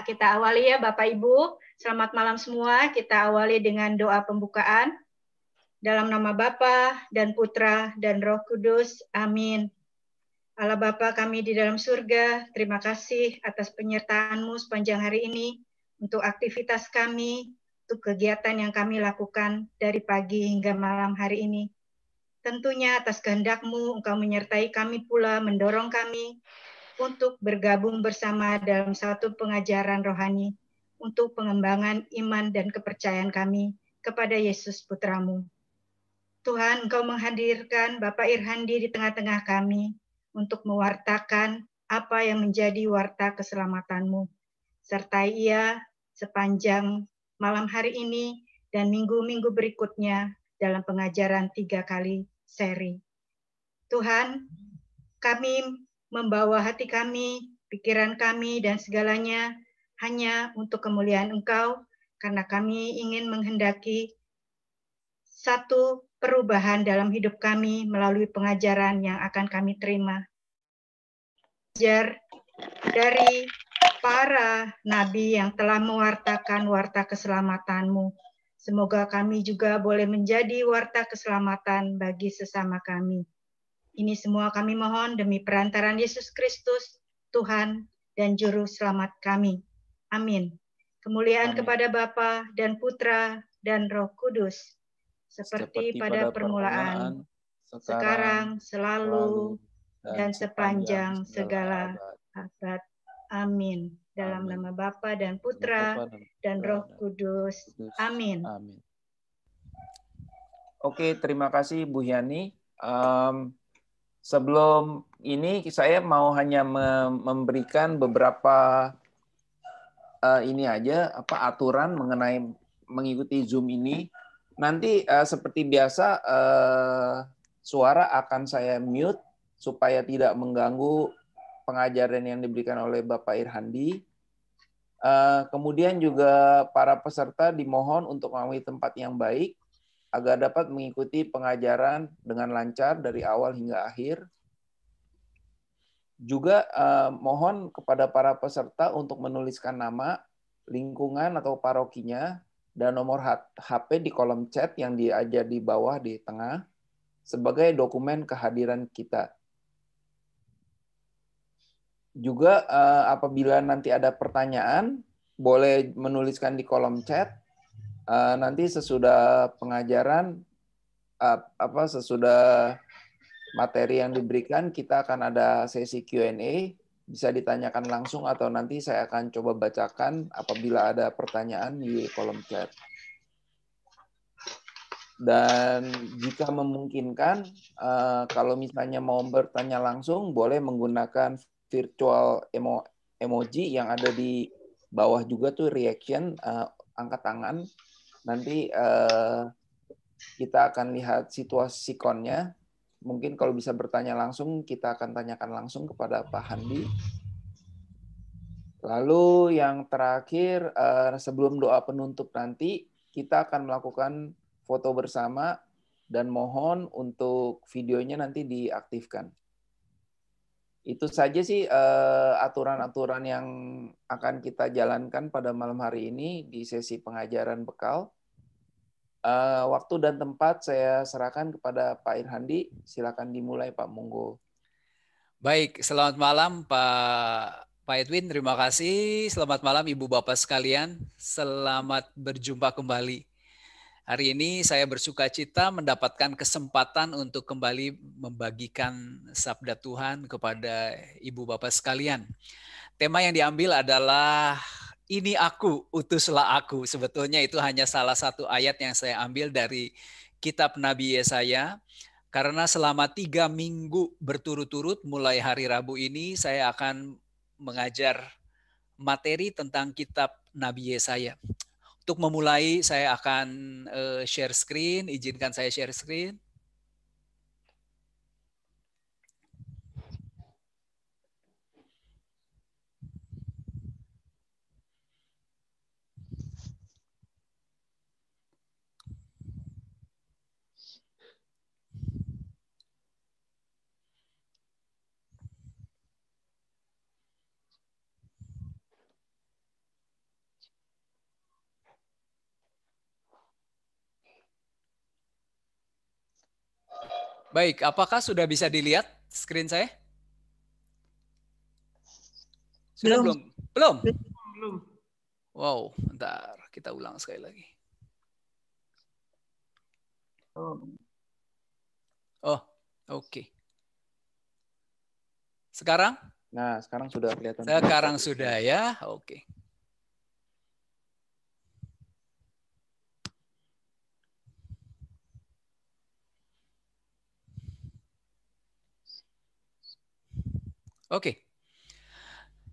kita awali ya Bapak Ibu. Selamat malam semua. Kita awali dengan doa pembukaan. Dalam nama Bapa dan Putra dan Roh Kudus. Amin. Allah Bapa kami di dalam surga, terima kasih atas penyertaan-Mu sepanjang hari ini untuk aktivitas kami, untuk kegiatan yang kami lakukan dari pagi hingga malam hari ini. Tentunya atas kehendak-Mu, Engkau menyertai kami pula, mendorong kami untuk bergabung bersama dalam satu pengajaran rohani untuk pengembangan iman dan kepercayaan kami kepada Yesus Putra-Mu. Tuhan, Engkau menghadirkan Bapak Irhandi di tengah-tengah kami untuk mewartakan apa yang menjadi warta keselamatan-Mu. Sertai ia sepanjang malam hari ini dan minggu-minggu berikutnya dalam pengajaran 3 kali seri. Tuhan, kami membawa hati kami, pikiran kami, dan segalanya hanya untuk kemuliaan Engkau, karena kami ingin menghendaki satu perubahan dalam hidup kami melalui pengajaran yang akan kami terima. Belajar dari para nabi yang telah mewartakan warta keselamatan-Mu. Semoga kami juga boleh menjadi warta keselamatan bagi sesama kami. Ini semua kami mohon demi perantaran Yesus Kristus, Tuhan dan Juru Selamat kami. Amin. Kemuliaan kepada Bapa dan Putra dan Roh Kudus, seperti pada permulaan, sekarang, selalu, dan sepanjang segala abad. Amin. Dalam nama Bapa dan Putra dan Roh Kudus. Amin. Oke, terima kasih Bu Yani. Sebelum ini saya mau hanya memberikan beberapa aturan mengenai mengikuti Zoom ini. Nanti seperti biasa suara akan saya mute supaya tidak mengganggu pengajaran yang diberikan oleh Bapak Irhandi. Kemudian juga para peserta dimohon untuk memilih tempat yang baik agar dapat mengikuti pengajaran dengan lancar dari awal hingga akhir. Juga mohon kepada para peserta untuk menuliskan nama, lingkungan atau parokinya, dan nomor HP di kolom chat yang ada di bawah di tengah sebagai dokumen kehadiran kita. Juga apabila nanti ada pertanyaan, boleh menuliskan di kolom chat. Nanti sesudah pengajaran, sesudah materi yang diberikan, kita akan ada sesi Q&A, bisa ditanyakan langsung atau nanti saya akan coba bacakan apabila ada pertanyaan di kolom chat. Dan jika memungkinkan, kalau misalnya mau bertanya langsung, boleh menggunakan virtual emoji yang ada di bawah juga tuh reaction, angkat tangan. Nanti kita akan lihat situasi sikonnya. Mungkin kalau bisa bertanya langsung, kita akan tanyakan langsung kepada Pak Handi. Lalu yang terakhir, sebelum doa penutup nanti, kita akan melakukan foto bersama dan mohon untuk videonya nanti diaktifkan. Itu saja sih aturan-aturan yang akan kita jalankan pada malam hari ini di sesi pengajaran bekal. Waktu dan tempat saya serahkan kepada Pak Irhandi. Silakan dimulai Pak, monggo. Baik, selamat malam Pak Edwin, terima kasih. Selamat malam Ibu Bapak sekalian. Selamat berjumpa kembali. Hari ini saya bersuka cita mendapatkan kesempatan untuk kembali membagikan sabda Tuhan kepada Ibu Bapak sekalian. Tema yang diambil adalah ini aku, utuslah aku. Sebetulnya itu hanya salah satu ayat yang saya ambil dari kitab Nabi Yesaya. Karena selama 3 minggu berturut-turut mulai hari Rabu ini saya akan mengajar materi tentang kitab Nabi Yesaya. Untuk memulai saya akan share screen, izinkan saya share screen. Baik, apakah sudah bisa dilihat screen saya? Sudah belum? Belum? Belum. Wow, bentar. Kita ulang sekali lagi. Oh, oke. Sekarang? Nah, sekarang sudah kelihatan. Sekarang sudah ya, oke. Oke.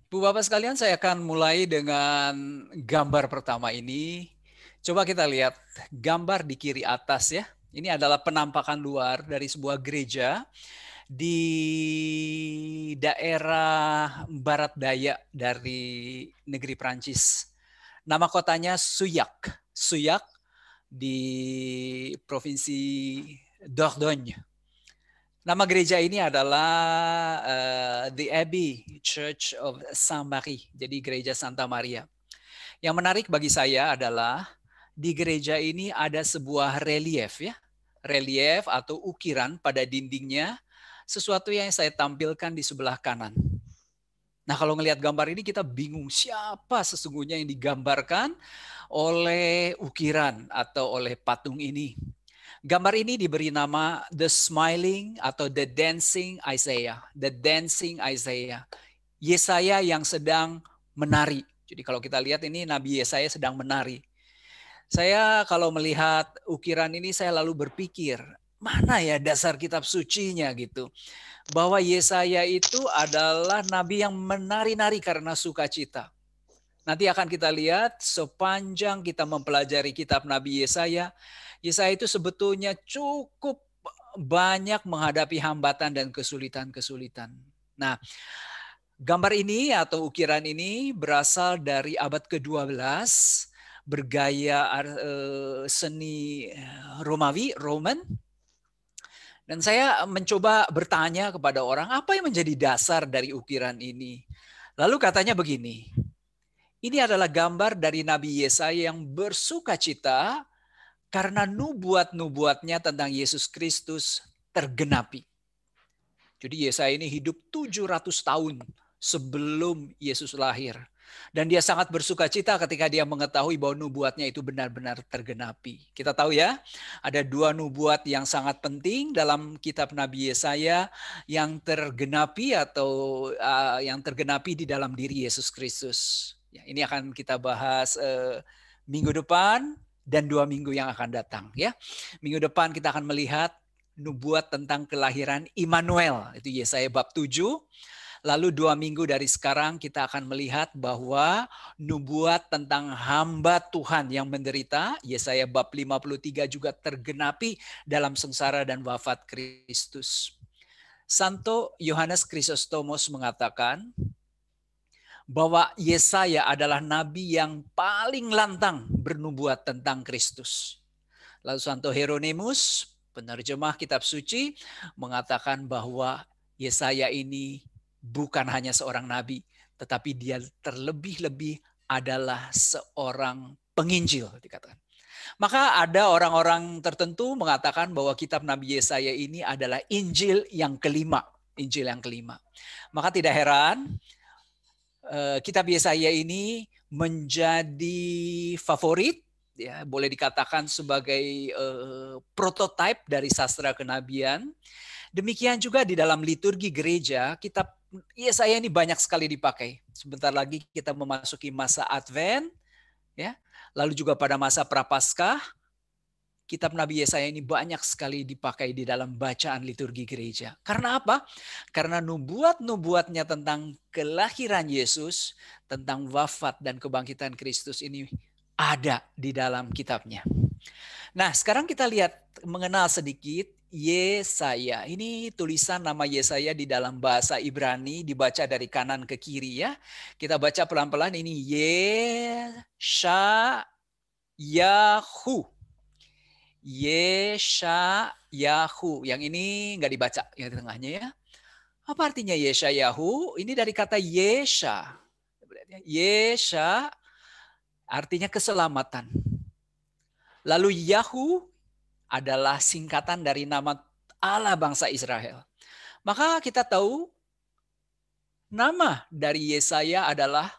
Bu Bapak sekalian, saya akan mulai dengan gambar pertama ini. Coba kita lihat gambar di kiri atas ya. Ini adalah penampakan luar dari sebuah gereja di daerah barat daya dari negeri Prancis. Nama kotanya Souillac. Souillac di provinsi Dordogne. Nama gereja ini adalah The Abbey Church of Saint-Marie, jadi gereja Santa Maria. Yang menarik bagi saya adalah di gereja ini ada sebuah relief ya, relief atau ukiran pada dindingnya, sesuatu yang saya tampilkan di sebelah kanan. Nah, kalau ngelihat gambar ini kita bingung siapa sesungguhnya yang digambarkan oleh ukiran atau oleh patung ini. Gambar ini diberi nama The Smiling atau The Dancing Isaiah. The Dancing Isaiah. Yesaya yang sedang menari. Jadi kalau kita lihat ini Nabi Yesaya sedang menari. Saya kalau melihat ukiran ini saya lalu berpikir, mana ya dasar kitab sucinya gitu. Bahwa Yesaya itu adalah nabi yang menari-nari karena sukacita. Nanti akan kita lihat sepanjang kita mempelajari kitab Nabi Yesaya, Yesaya itu sebetulnya cukup banyak menghadapi hambatan dan kesulitan-kesulitan. Nah, gambar ini atau ukiran ini berasal dari abad ke-12, bergaya seni Romawi, Roman. Dan saya mencoba bertanya kepada orang, apa yang menjadi dasar dari ukiran ini? Lalu katanya begini, ini adalah gambar dari Nabi Yesaya yang bersukacita karena nubuat-nubuatnya tentang Yesus Kristus tergenapi. Jadi Yesaya ini hidup 700 tahun sebelum Yesus lahir. Dan dia sangat bersukacita ketika dia mengetahui bahwa nubuatnya itu benar-benar tergenapi. Kita tahu ya, ada dua nubuat yang sangat penting dalam kitab Nabi Yesaya yang tergenapi atau yang tergenapi di dalam diri Yesus Kristus. Ya, ini akan kita bahas minggu depan dan 2 minggu yang akan datang. Ya, minggu depan kita akan melihat nubuat tentang kelahiran Immanuel, itu Yesaya bab 7. Lalu 2 minggu dari sekarang kita akan melihat bahwa nubuat tentang hamba Tuhan yang menderita, Yesaya bab 53 juga tergenapi dalam sengsara dan wafat Kristus. Santo Yohanes Chrysostomos mengatakan bahwa Yesaya adalah nabi yang paling lantang bernubuat tentang Kristus. Lalu Santo Hieronymus, penerjemah kitab suci, mengatakan bahwa Yesaya ini bukan hanya seorang nabi, tetapi dia terlebih-lebih adalah seorang penginjil, dikatakan. Maka ada orang-orang tertentu mengatakan bahwa kitab Nabi Yesaya ini adalah Injil yang kelima. Injil yang kelima. Maka tidak heran kitab Yesaya ini menjadi favorit, ya, boleh dikatakan sebagai prototipe dari sastra kenabian. Demikian juga di dalam liturgi gereja, kitab Yesaya ini banyak sekali dipakai. Sebentar lagi kita memasuki masa Advent, ya. Lalu juga pada masa Prapaskah, kitab Nabi Yesaya ini banyak sekali dipakai di dalam bacaan liturgi gereja. Karena apa? Karena nubuat-nubuatnya tentang kelahiran Yesus, tentang wafat dan kebangkitan Kristus ini ada di dalam kitabnya. Nah, sekarang kita lihat mengenal sedikit Yesaya. Ini tulisan nama Yesaya di dalam bahasa Ibrani, dibaca dari kanan ke kiri ya. Kita baca pelan-pelan, ini Yeshayahu. Yeshayahu. Yang ini nggak dibaca yang di tengahnya ya. Apa artinya Yeshayahu? Ini dari kata Yesha. Yesha artinya keselamatan. Lalu Yahu adalah singkatan dari nama Allah bangsa Israel. Maka kita tahu nama dari Yesaya adalah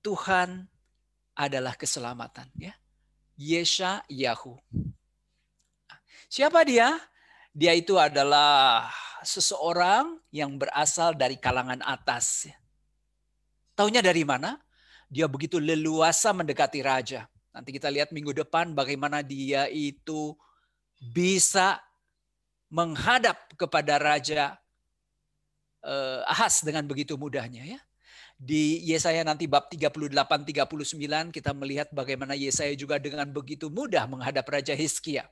Tuhan adalah keselamatan. Ya. Yeshayahu. Siapa dia? Dia itu adalah seseorang yang berasal dari kalangan atas. Taunya dari mana? Dia begitu leluasa mendekati raja. Nanti kita lihat minggu depan bagaimana dia itu bisa menghadap kepada Raja Ahaz dengan begitu mudahnya. Ya. Di Yesaya nanti bab 38-39 kita melihat bagaimana Yesaya juga dengan begitu mudah menghadap Raja Hizkia.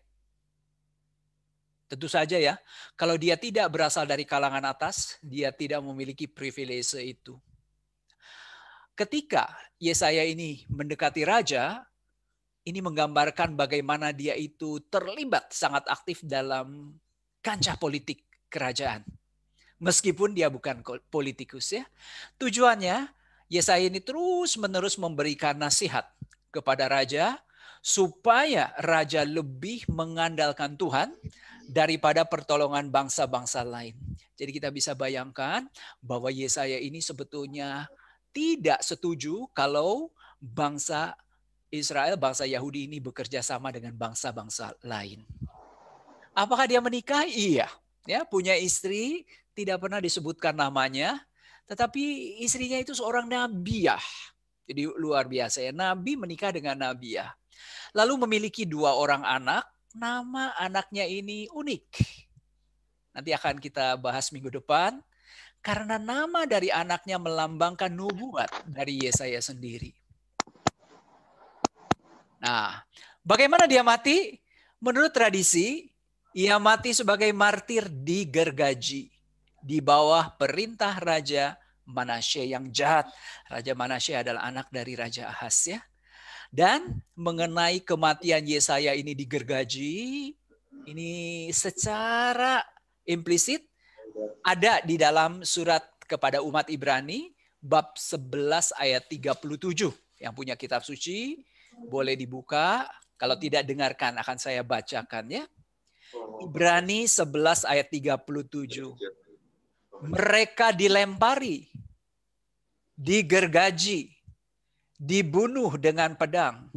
Tentu saja ya, kalau dia tidak berasal dari kalangan atas, dia tidak memiliki privilege itu. Ketika Yesaya ini mendekati raja, ini menggambarkan bagaimana dia itu terlibat sangat aktif dalam kancah politik kerajaan. Meskipun dia bukan politikus ya. Tujuannya Yesaya ini terus-menerus memberikan nasihat kepada raja supaya raja lebih mengandalkan Tuhan daripada pertolongan bangsa-bangsa lain. Jadi kita bisa bayangkan bahwa Yesaya ini sebetulnya tidak setuju kalau bangsa Israel, bangsa Yahudi ini bekerja sama dengan bangsa-bangsa lain. Apakah dia menikah? Iya. Ya, punya istri, tidak pernah disebutkan namanya, tetapi istrinya itu seorang nabiah. Jadi luar biasa ya, nabi menikah dengan nabiah. Lalu memiliki 2 orang anak, nama anaknya ini unik. Nanti akan kita bahas minggu depan. Karena nama dari anaknya melambangkan nubuat dari Yesaya sendiri. Nah, bagaimana dia mati? Menurut tradisi, ia mati sebagai martir di gergaji. Di bawah perintah Raja Manasye yang jahat. Raja Manasye adalah anak dari Raja Ahaz ya. Dan mengenai kematian Yesaya ini di gergaji, ini secara implisit ada di dalam surat kepada umat Ibrani bab 11 ayat 37. Yang punya kitab suci boleh dibuka. Kalau tidak dengarkan akan saya bacakan ya. Ibrani 11 ayat 37. Mereka dilempari, digergaji, dibunuh dengan pedang.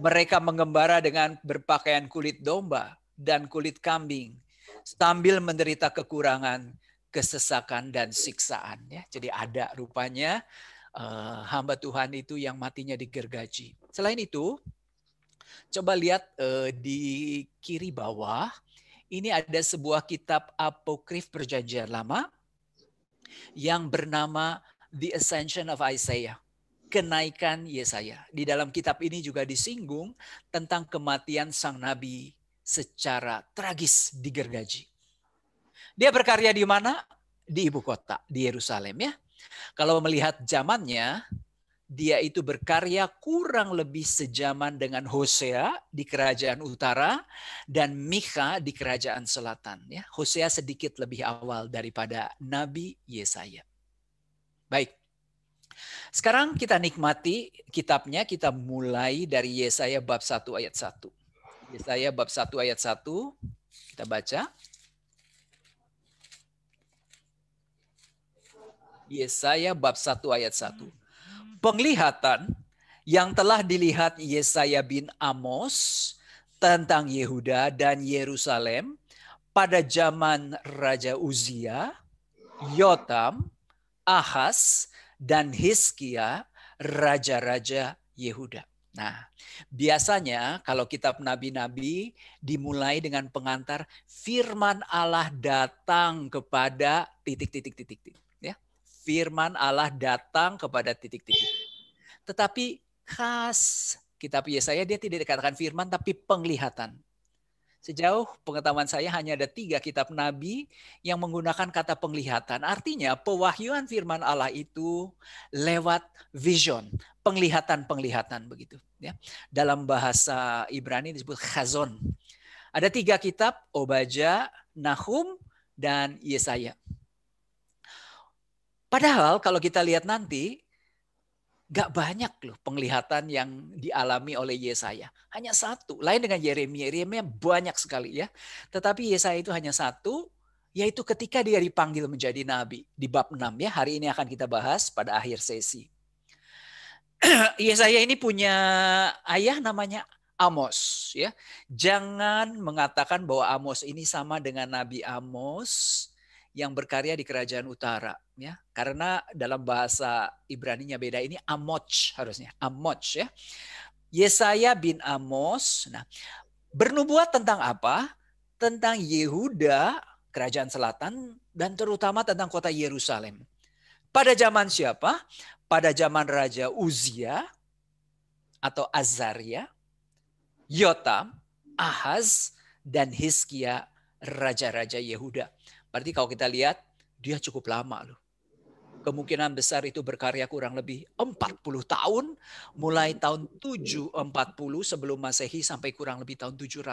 Mereka mengembara dengan berpakaian kulit domba dan kulit kambing, sambil menderita kekurangan, kesesakan, dan siksaan. Ya, jadi ada rupanya hamba Tuhan itu yang matinya digergaji. Selain itu, coba lihat di kiri bawah, ini ada sebuah kitab apokrif Perjanjian Lama yang bernama The Ascension of Isaiah. Kenaikan Yesaya. Di dalam kitab ini juga disinggung tentang kematian sang nabi secara tragis digergaji. Dia berkarya di mana? Di ibu kota, di Yerusalem ya. Kalau melihat zamannya, dia itu berkarya kurang lebih sejaman dengan Hosea di kerajaan utara dan Mikha di kerajaan selatan. Ya. Hosea sedikit lebih awal daripada Nabi Yesaya. Baik. Sekarang kita nikmati kitabnya, kita mulai dari Yesaya bab 1 ayat 1. Yesaya bab 1 ayat 1, kita baca. Yesaya bab 1 ayat 1. Penglihatan yang telah dilihat Yesaya bin Amos tentang Yehuda dan Yerusalem pada zaman Raja Uzia, Yotam, Ahaz, dan Hizkia, raja-raja Yehuda. Nah, biasanya kalau kitab nabi-nabi dimulai dengan pengantar firman Allah datang kepada titik-titik. Ya, firman Allah datang kepada titik-titik. Tetapi khas kitab Yesaya dia tidak dikatakan firman tapi penglihatan. Sejauh pengetahuan saya hanya ada 3 kitab nabi yang menggunakan kata penglihatan. Artinya pewahyuan firman Allah itu lewat vision, penglihatan begitu. Ya. Dalam bahasa Ibrani disebut chazon. Ada 3 kitab, Obadya, Nahum, dan Yesaya. Padahal kalau kita lihat nanti, Gak banyak loh penglihatan yang dialami oleh Yesaya. Hanya satu. Lain dengan Yeremia. Yeremia banyak sekali ya. Tetapi Yesaya itu hanya satu, yaitu ketika dia dipanggil menjadi nabi. Di bab 6 ya. Hari ini akan kita bahas pada akhir sesi. Yesaya ini punya ayah namanya Amos ya. Jangan mengatakan bahwa Amos ini sama dengan Nabi Amos yang berkarya di kerajaan utara ya, karena dalam bahasa Ibraninya beda. Ini Amoch harusnya, Amoch ya. Yesaya bin Amos. Nah, bernubuat tentang apa? Tentang Yehuda, kerajaan selatan, dan terutama tentang kota Yerusalem. Pada zaman siapa? Pada zaman Raja Uzia atau Azaria, Yotam, Ahaz, dan Hizkia, raja-raja Yehuda. Berarti kalau kita lihat, dia cukup lama loh. Kemungkinan besar itu berkarya kurang lebih 40 tahun, mulai tahun 740 sebelum Masehi sampai kurang lebih tahun 700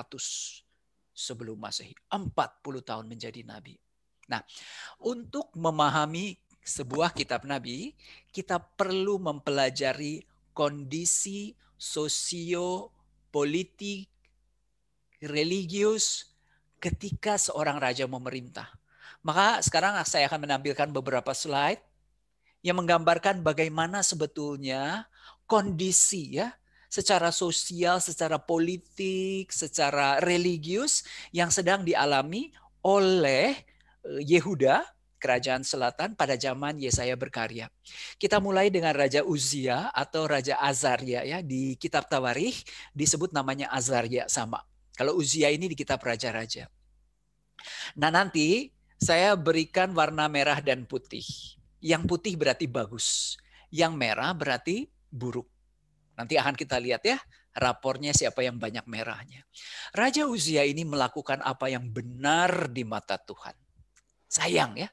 sebelum Masehi. 40 tahun menjadi nabi. Nah, untuk memahami sebuah kitab nabi, kita perlu mempelajari kondisi sosio-politik, religius ketika seorang raja memerintah. Maka sekarang saya akan menampilkan beberapa slide yang menggambarkan bagaimana sebetulnya kondisi ya secara sosial, secara politik, secara religius yang sedang dialami oleh Yehuda, kerajaan selatan pada zaman Yesaya berkarya. Kita mulai dengan Raja Uzia atau Raja Azaria ya, di kitab Tawarikh disebut namanya Azaria sama. Kalau Uzia ini di kitab Raja-Raja. Nah, nanti saya berikan warna merah dan putih. Yang putih berarti bagus. Yang merah berarti buruk. Nanti akan kita lihat ya rapornya siapa yang banyak merahnya. Raja Uzia ini melakukan apa yang benar di mata Tuhan. Sayang ya,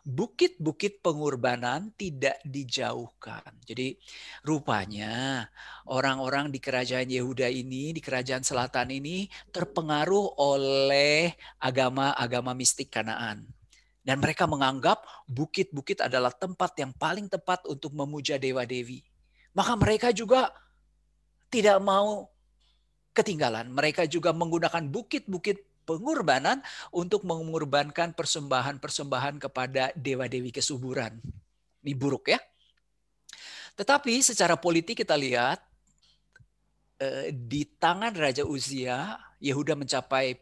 bukit-bukit pengorbanan tidak dijauhkan. Jadi rupanya orang-orang di kerajaan Yehuda ini, di kerajaan selatan ini terpengaruh oleh agama-agama mistik Kanaan. Dan mereka menganggap bukit-bukit adalah tempat yang paling tepat untuk memuja dewa-dewi. Maka mereka juga tidak mau ketinggalan. Mereka juga menggunakan bukit-bukit pengorbanan untuk mengorbankan persembahan-persembahan kepada dewa-dewi kesuburan. Ini buruk ya. Tetapi secara politik kita lihat di tangan Raja Uzia, Yehuda mencapai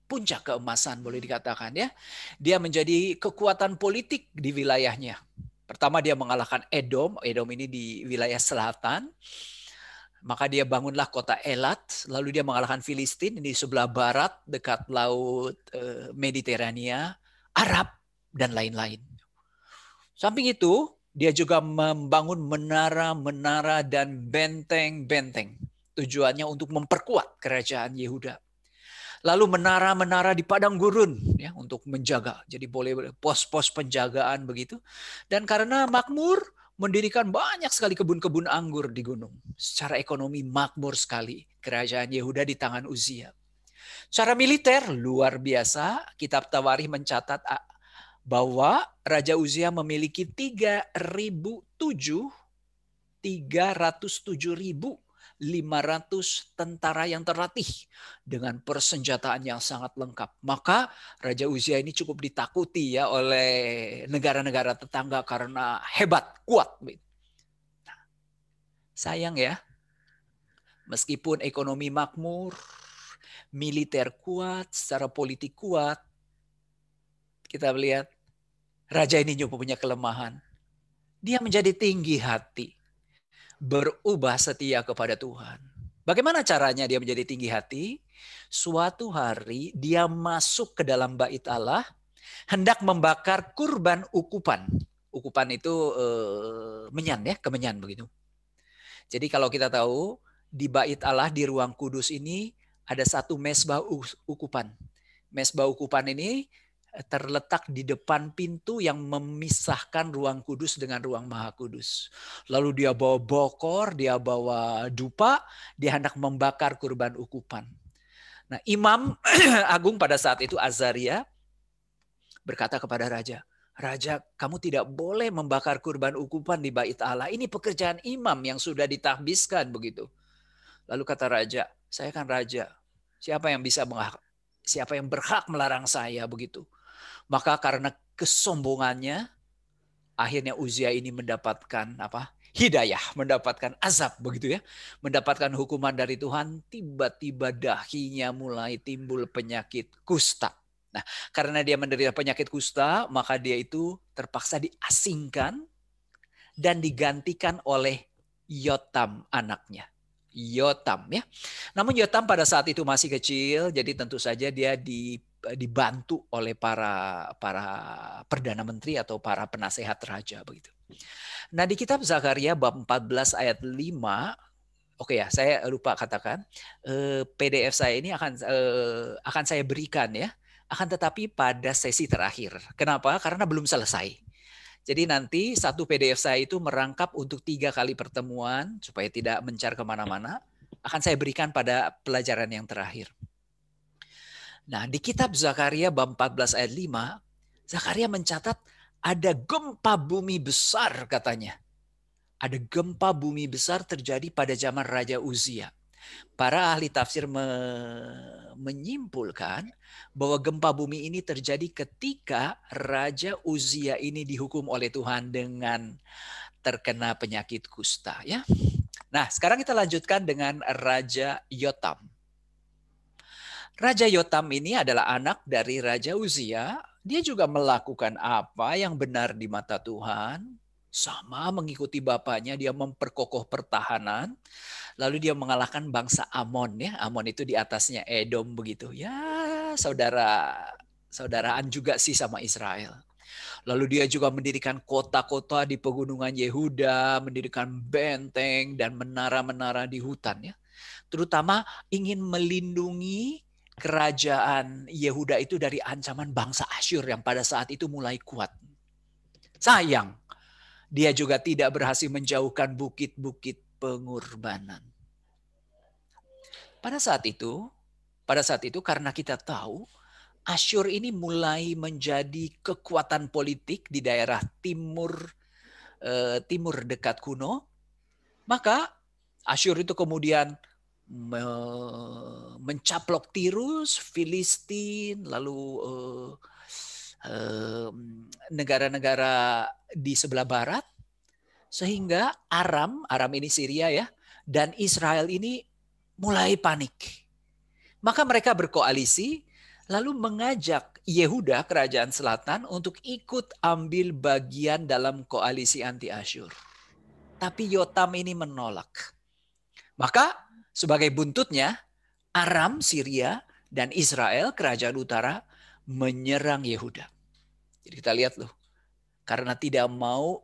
puncak keemasan boleh dikatakan ya. Dia menjadi kekuatan politik di wilayahnya. Pertama dia mengalahkan Edom. Edom ini di wilayah selatan. Maka dia bangunlah kota Elat, lalu dia mengalahkan Filistin di sebelah barat dekat laut Mediterania, Arab, dan lain-lain. Samping itu, dia juga membangun menara-menara dan benteng-benteng. Tujuannya untuk memperkuat kerajaan Yehuda. Lalu menara-menara di padang gurun ya untuk menjaga. Jadi boleh pos-pos penjagaan begitu. Dan karena makmur, mendirikan banyak sekali kebun-kebun anggur di gunung. Secara ekonomi makmur sekali kerajaan Yehuda di tangan Uzia. Secara militer luar biasa, kitab Tawarikh mencatat bahwa Raja Uzia memiliki 307.500 tentara yang terlatih dengan persenjataan yang sangat lengkap. Maka Raja Uzia ini cukup ditakuti ya oleh negara-negara tetangga karena hebat, kuat. Nah, sayang ya, meskipun ekonomi makmur, militer kuat, secara politik kuat, kita lihat raja ini juga punya kelemahan. Dia menjadi tinggi hati, berubah setia kepada Tuhan. Bagaimana caranya dia menjadi tinggi hati? Suatu hari dia masuk ke dalam bait Allah, hendak membakar kurban ukupan. Ukupan itu menyan ya, kemenyan begitu. Jadi kalau kita tahu di bait Allah di ruang kudus ini ada satu mezbah ukupan. Mezbah ukupan ini terletak di depan pintu yang memisahkan ruang kudus dengan ruang maha kudus. Lalu dia bawa bokor, dia bawa dupa, dia hendak membakar kurban ukupan. Nah, Imam Agung pada saat itu Azaria berkata kepada raja, Raja, kamu tidak boleh membakar kurban ukupan di bait Allah. Ini pekerjaan imam yang sudah ditahbiskan begitu. Lalu kata raja, saya kan raja. Siapa yang berhak melarang saya begitu? Maka karena kesombongannya, akhirnya Uzia ini mendapatkan hidayah, mendapatkan azab begitu ya. Mendapatkan hukuman dari Tuhan, tiba-tiba dahinya mulai timbul penyakit kusta. Nah, karena dia menderita penyakit kusta, maka dia itu terpaksa diasingkan dan digantikan oleh Yotam anaknya. Yotam ya. Namun Yotam pada saat itu masih kecil, jadi tentu saja dia dibantu oleh para perdana menteri atau para penasehat raja begitu. Nah, di kitab Zakaria bab 14 ayat 5, oke ya, saya lupa katakan, PDF saya ini akan saya berikan ya. Akan tetapi pada sesi terakhir. Kenapa? Karena belum selesai. Jadi nanti satu PDF saya itu merangkap untuk 3 kali pertemuan supaya tidak mencar kemana-mana. Akan saya berikan pada pelajaran yang terakhir. Nah, di kitab Zakaria bab 14 ayat 5, Zakaria mencatat ada gempa bumi besar katanya. Ada gempa bumi besar terjadi pada zaman Raja Uzia. Para ahli tafsir menyimpulkan bahwa gempa bumi ini terjadi ketika Raja Uzia ini dihukum oleh Tuhan dengan terkena penyakit kusta. Ya. Nah, sekarang kita lanjutkan dengan Raja Yotam. Raja Yotam ini adalah anak dari Raja Uzia. Dia juga melakukan apa yang benar di mata Tuhan. Sama mengikuti bapaknya, dia memperkokoh pertahanan. Lalu dia mengalahkan bangsa Amon ya. Amon itu di atasnya Edom begitu. Ya, saudaraan juga sih sama Israel. Lalu dia juga mendirikan kota-kota di pegunungan Yehuda, mendirikan benteng dan menara-menara di hutan ya. Terutama ingin melindungi kerajaan Yehuda itu dari ancaman bangsa Asyur yang pada saat itu mulai kuat. Sayang, dia juga tidak berhasil menjauhkan bukit-bukit pengorbanan. Pada saat itu karena kita tahu Asyur ini mulai menjadi kekuatan politik di daerah timur dekat kuno, maka Asyur itu kemudian mencaplok Tirus, Filistin, lalu negara-negara di sebelah barat, sehingga Aram ini Syria ya, dan Israel ini mulai panik. Maka mereka berkoalisi lalu mengajak Yehuda kerajaan selatan untuk ikut ambil bagian dalam koalisi anti Asyur. Tapi Yotam ini menolak. Maka sebagai buntutnya Aram, Syria, dan Israel kerajaan utara menyerang Yehuda. Jadi kita lihat loh, karena tidak mau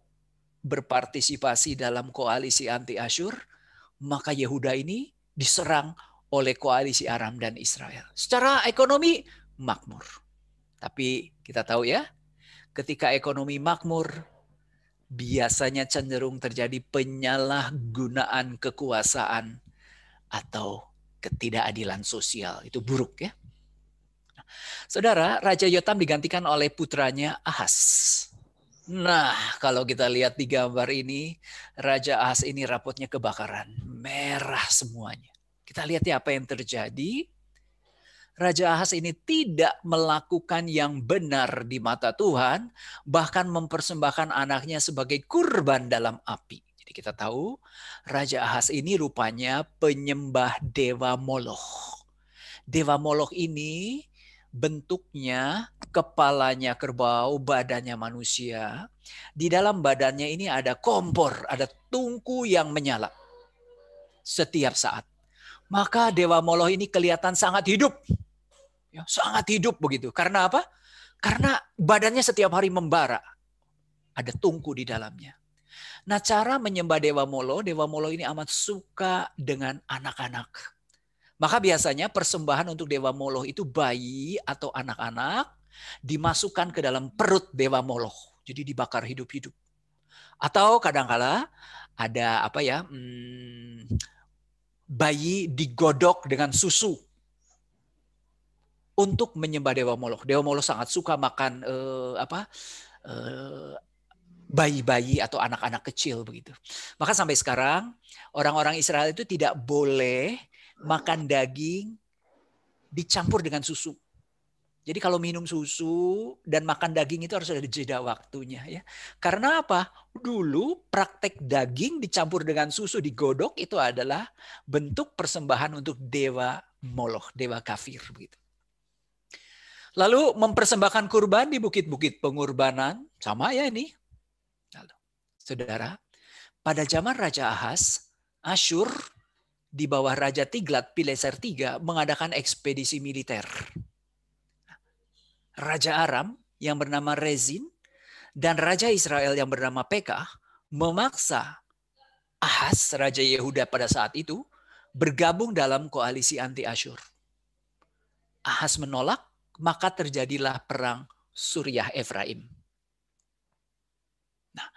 berpartisipasi dalam koalisi anti Asyur, maka Yehuda ini diserang oleh koalisi Aram dan Israel. Secara ekonomi makmur. Tapi kita tahu ya, ketika ekonomi makmur, biasanya cenderung terjadi penyalahgunaan kekuasaan atau ketidakadilan sosial. Itu buruk ya. Saudara, Raja Yotam digantikan oleh putranya Ahaz. Nah, kalau kita lihat di gambar ini, Raja Ahaz ini rapotnya kebakaran. Merah semuanya. Kita lihat ya apa yang terjadi. Raja Ahaz ini tidak melakukan yang benar di mata Tuhan, bahkan mempersembahkan anaknya sebagai kurban dalam api. Jadi kita tahu Raja Ahaz ini rupanya penyembah dewa Moloch. Dewa Moloch ini bentuknya kepalanya kerbau, badannya manusia. Di dalam badannya ini ada kompor, ada tungku yang menyala setiap saat. Maka dewa Moloch ini kelihatan sangat hidup. Ya, sangat hidup begitu. Karena apa? Karena badannya setiap hari membara. Ada tungku di dalamnya. Nah, cara menyembah dewa Moloch ini amat suka dengan anak-anak. Maka biasanya persembahan untuk dewa Moloch itu bayi atau anak-anak dimasukkan ke dalam perut dewa Moloch. Jadi dibakar hidup-hidup. Atau kadang-kala ada bayi digodok dengan susu untuk menyembah dewa Moloch. Dewa Moloch sangat suka makan bayi-bayi atau anak-anak kecil begitu. Maka sampai sekarang orang-orang Israel itu tidak boleh makan daging dicampur dengan susu. Jadi kalau minum susu dan makan daging itu harus ada jeda waktunya ya. Karena apa? Dulu praktek daging dicampur dengan susu digodok itu adalah bentuk persembahan untuk dewa Moloch, dewa kafir begitu. Lalu mempersembahkan kurban di bukit-bukit pengorbanan, sama ya ini. Lalu, saudara, pada zaman Raja Ahaz, Asyur di bawah Raja Tiglat-Pileser III mengadakan ekspedisi militer. Raja Aram yang bernama Rezin dan Raja Israel yang bernama Pekah memaksa Ahaz, Raja Yehuda pada saat itu, bergabung dalam koalisi anti-Asyur. Ahaz menolak, maka terjadilah perang Suriah Efraim. Nah,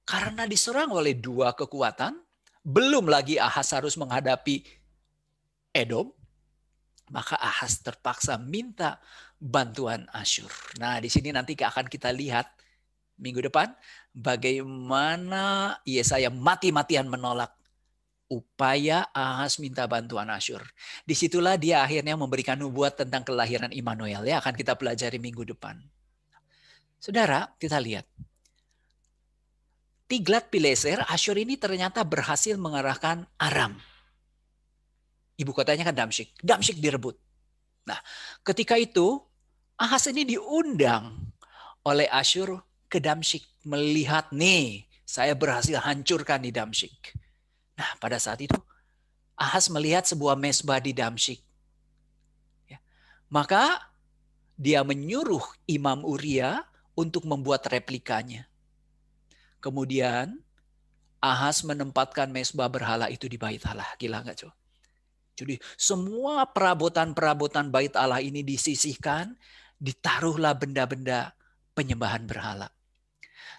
karena diserang oleh dua kekuatan, belum lagi Ahaz harus menghadapi Edom, maka Ahaz terpaksa minta bantuan Asyur. Nah, di sini nanti akan kita lihat minggu depan bagaimana Yesaya mati-matian menolak upaya Ahaz minta bantuan Asyur. Disitulah dia akhirnya memberikan nubuat tentang kelahiran Immanuel. Ya, akan kita pelajari minggu depan. Saudara, kita lihat. Tiglat-Pileser, Asyur ini ternyata berhasil mengarahkan Aram. Ibu kotanya kan Damsyik. Damsyik direbut. Nah, ketika itu Ahaz ini diundang oleh Asyur ke Damsyik. Melihat nih, saya berhasil hancurkan di Damsyik. Nah, pada saat itu Ahaz melihat sebuah mezbah di Damsyik. Ya. Maka dia menyuruh Imam Uria untuk membuat replikanya. Kemudian Ahaz menempatkan mezbah berhala itu di bait Allah. Gila nggak, coba? Jadi semua perabotan-perabotan bait Allah ini disisihkan, ditaruhlah benda-benda penyembahan berhala.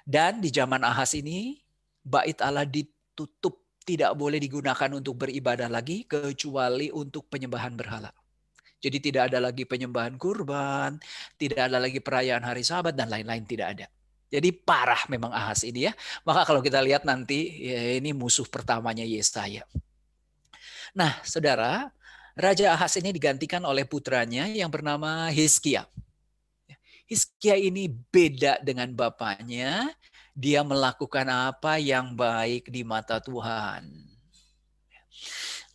Dan di zaman Ahaz ini, bait Allah ditutup, tidak boleh digunakan untuk beribadah lagi, kecuali untuk penyembahan berhala. Jadi tidak ada lagi penyembahan kurban, tidak ada lagi perayaan hari Sabat, dan lain-lain, tidak ada. Jadi parah memang Ahaz ini ya. Maka kalau kita lihat nanti, ya ini musuh pertamanya Yesaya. Nah, saudara, Raja Ahaz ini digantikan oleh putranya yang bernama Hizkia. Hizkia ini beda dengan bapaknya. Dia melakukan apa yang baik di mata Tuhan.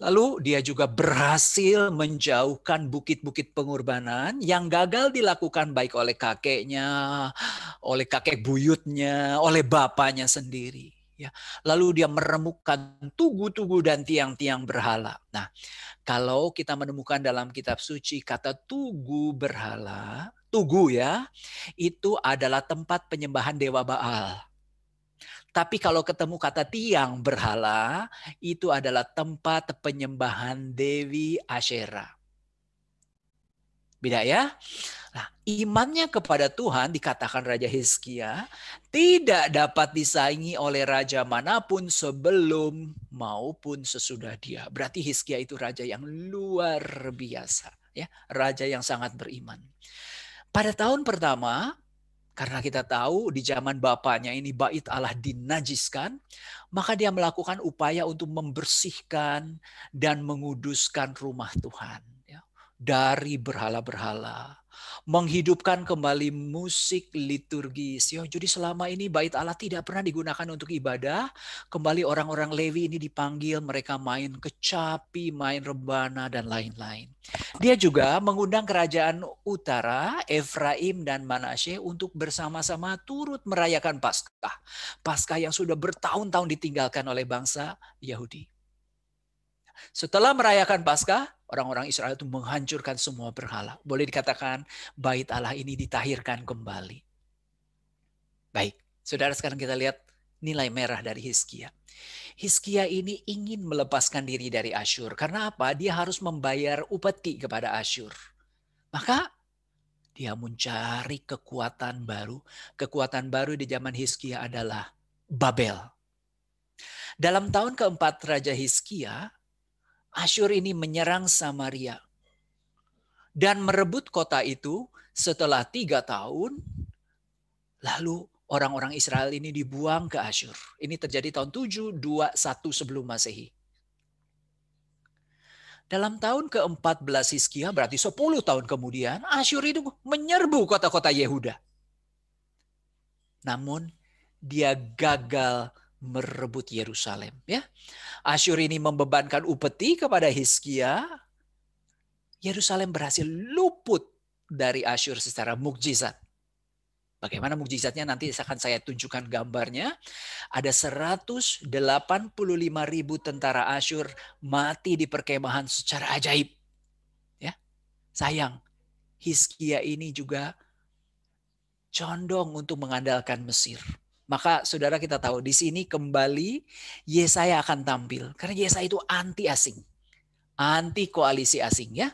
Lalu dia juga berhasil menjauhkan bukit-bukit pengorbanan yang gagal dilakukan baik oleh kakeknya, oleh kakek buyutnya, oleh bapaknya sendiri. Ya. Lalu dia meremukkan tugu-tugu dan tiang-tiang berhala. Nah, kalau kita menemukan dalam kitab suci kata tugu berhala, tugu ya, itu adalah tempat penyembahan dewa Baal. Tapi kalau ketemu kata tiang berhala, itu adalah tempat penyembahan Dewi Asyera. Beda ya? Nah, imannya kepada Tuhan dikatakan Raja Hizkia tidak dapat disaingi oleh raja manapun sebelum maupun sesudah dia. Berarti Hizkia itu raja yang luar biasa, ya, raja yang sangat beriman. Pada tahun pertama, karena kita tahu di zaman bapaknya ini bait Allah dinajiskan, maka dia melakukan upaya untuk membersihkan dan menguduskan rumah Tuhan. Dari berhala-berhala, menghidupkan kembali musik liturgis. Jadi selama ini bait Allah tidak pernah digunakan untuk ibadah. Kembali orang-orang Lewi ini dipanggil, mereka main kecapi, main rebana, dan lain-lain. Dia juga mengundang kerajaan utara, Efraim dan Manasye untuk bersama-sama turut merayakan Paskah. Paskah yang sudah bertahun-tahun ditinggalkan oleh bangsa Yahudi. Setelah merayakan Paskah, orang-orang Israel itu menghancurkan semua berhala. Boleh dikatakan bait Allah ini ditahirkan kembali. Baik, saudara, sekarang kita lihat nilai merah dari Hizkia. Hizkia ini ingin melepaskan diri dari Asyur. Karena apa? Dia harus membayar upeti kepada Asyur. Maka dia mencari kekuatan baru. Kekuatan baru di zaman Hizkia adalah Babel. Dalam tahun keempat Raja Hizkia, Asyur ini menyerang Samaria dan merebut kota itu setelah 3 tahun. Lalu orang-orang Israel ini dibuang ke Asyur. Ini terjadi tahun 721 sebelum Masehi. Dalam tahun ke-14 Hizkia, berarti 10 tahun kemudian, Asyur itu menyerbu kota-kota Yehuda. Namun dia gagal merebut Yerusalem. Ya, Asyur ini membebankan upeti kepada Hizkia. Yerusalem berhasil luput dari Asyur secara mukjizat. Bagaimana mukjizatnya nanti akan saya tunjukkan gambarnya. Ada 185.000 tentara Asyur mati di perkemahan secara ajaib. Ya, sayang, Hizkia ini juga condong untuk mengandalkan Mesir. Maka saudara kita tahu di sini kembali Yesaya akan tampil. Karena Yesaya itu anti asing. Anti koalisi asing ya.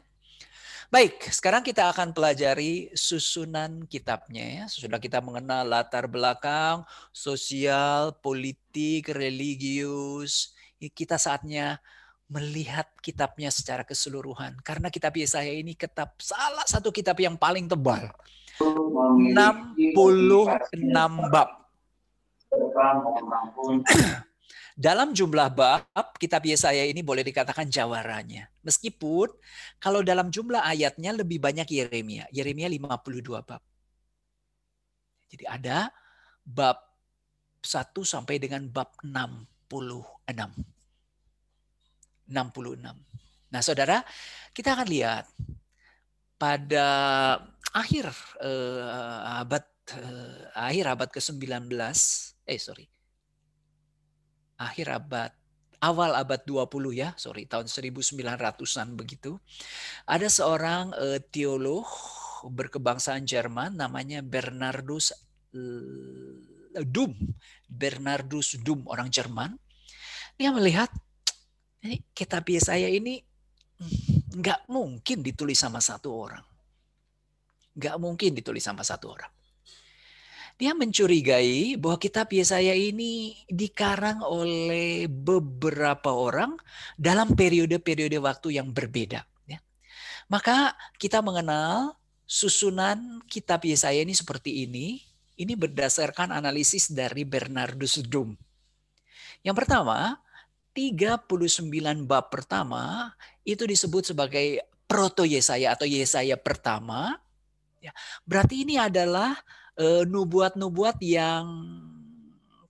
Baik, sekarang kita akan pelajari susunan kitabnya ya. Sudah kita mengenal latar belakang, sosial, politik, religius. Kita saatnya melihat kitabnya secara keseluruhan. Karena kitab Yesaya ini salah satu kitab yang paling tebal. 66 bab. Dalam jumlah bab, kitab Yesaya ini boleh dikatakan jawaranya. Meskipun kalau dalam jumlah ayatnya lebih banyak Yeremia. Yeremia 52 bab. Jadi ada bab 1 sampai dengan bab 66. Nah saudara, kita akan lihat pada akhir abad ke-19, awal abad 20 ya, tahun 1900-an begitu. Ada seorang teolog berkebangsaan Jerman namanya Bernardus Dum, orang Jerman. Dia melihat ini kitab Yesaya ini nggak mungkin ditulis sama satu orang. Nggak mungkin ditulis sama satu orang. Dia mencurigai bahwa kitab Yesaya ini dikarang oleh beberapa orang dalam periode-periode waktu yang berbeda. Ya. Maka kita mengenal susunan kitab Yesaya ini seperti ini. Ini berdasarkan analisis dari Bernardus Dum. Yang pertama, 39 bab pertama itu disebut sebagai proto Yesaya atau Yesaya pertama. Ya, berarti ini adalah nubuat-nubuat yang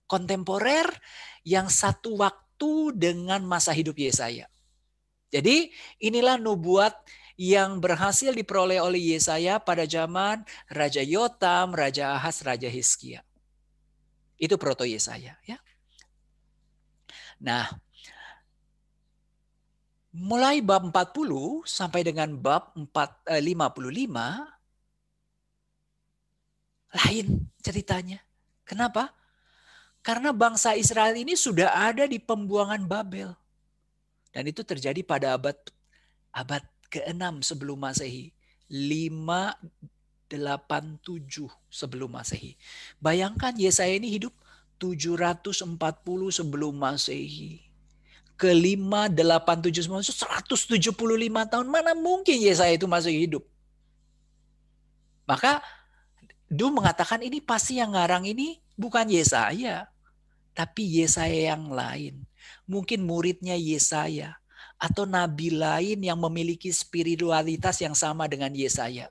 kontemporer yang satu waktu dengan masa hidup Yesaya. Jadi inilah nubuat yang berhasil diperoleh oleh Yesaya pada zaman Raja Yotam, Raja Ahaz, Raja Hizkia. Itu proto Yesaya. Ya. Nah, mulai bab 40 sampai dengan bab 55, lain ceritanya. Kenapa? Karena bangsa Israel ini sudah ada di pembuangan Babel. Dan itu terjadi pada abad ke-6 sebelum Masehi. 587 sebelum Masehi. Bayangkan Yesaya ini hidup 740 sebelum Masehi. Ke 587 175 tahun. Mana mungkin Yesaya itu masih hidup? Maka Dum mengatakan ini pasti yang ngarang ini bukan Yesaya, tapi Yesaya yang lain. Mungkin muridnya Yesaya atau nabi lain yang memiliki spiritualitas yang sama dengan Yesaya.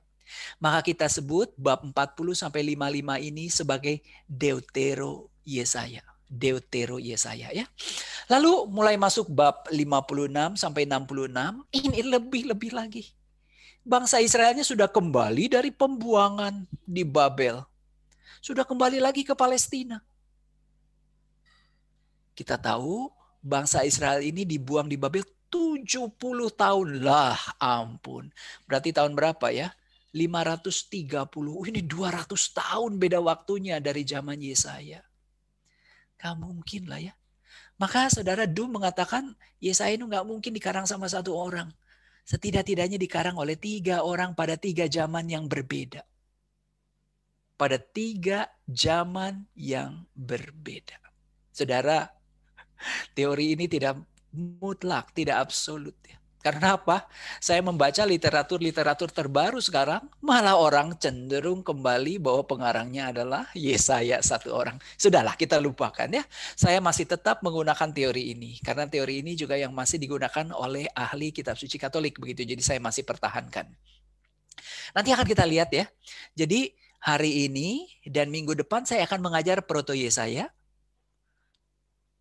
Maka kita sebut bab 40 sampai 55 ini sebagai Deutero Yesaya. Deutero Yesaya ya. Lalu mulai masuk bab 56 sampai 66, ini lebih lagi. Bangsa Israelnya sudah kembali dari pembuangan di Babel. Sudah kembali lagi ke Palestina. Kita tahu bangsa Israel ini dibuang di Babel 70 tahun. Lah ampun. Berarti tahun berapa ya? 530. Ini 200 tahun beda waktunya dari zaman Yesaya. Gak mungkin lah ya. Maka saudara Dum mengatakan Yesaya itu gak mungkin dikarang sama satu orang. Setidak-tidaknya dikarang oleh 3 orang pada 3 zaman yang berbeda. Pada 3 zaman yang berbeda. Saudara, teori ini tidak mutlak, tidak absolut. Ya. Karena apa? Saya membaca literatur terbaru sekarang, malah orang cenderung kembali bahwa pengarangnya adalah Yesaya satu orang. Sudahlah, kita lupakan ya. Saya masih tetap menggunakan teori ini. Karena teori ini juga yang masih digunakan oleh ahli kitab suci Katolik. Begitu. Jadi saya masih pertahankan. Nanti akan kita lihat ya. Jadi hari ini dan minggu depan saya akan mengajar Proto Yesaya.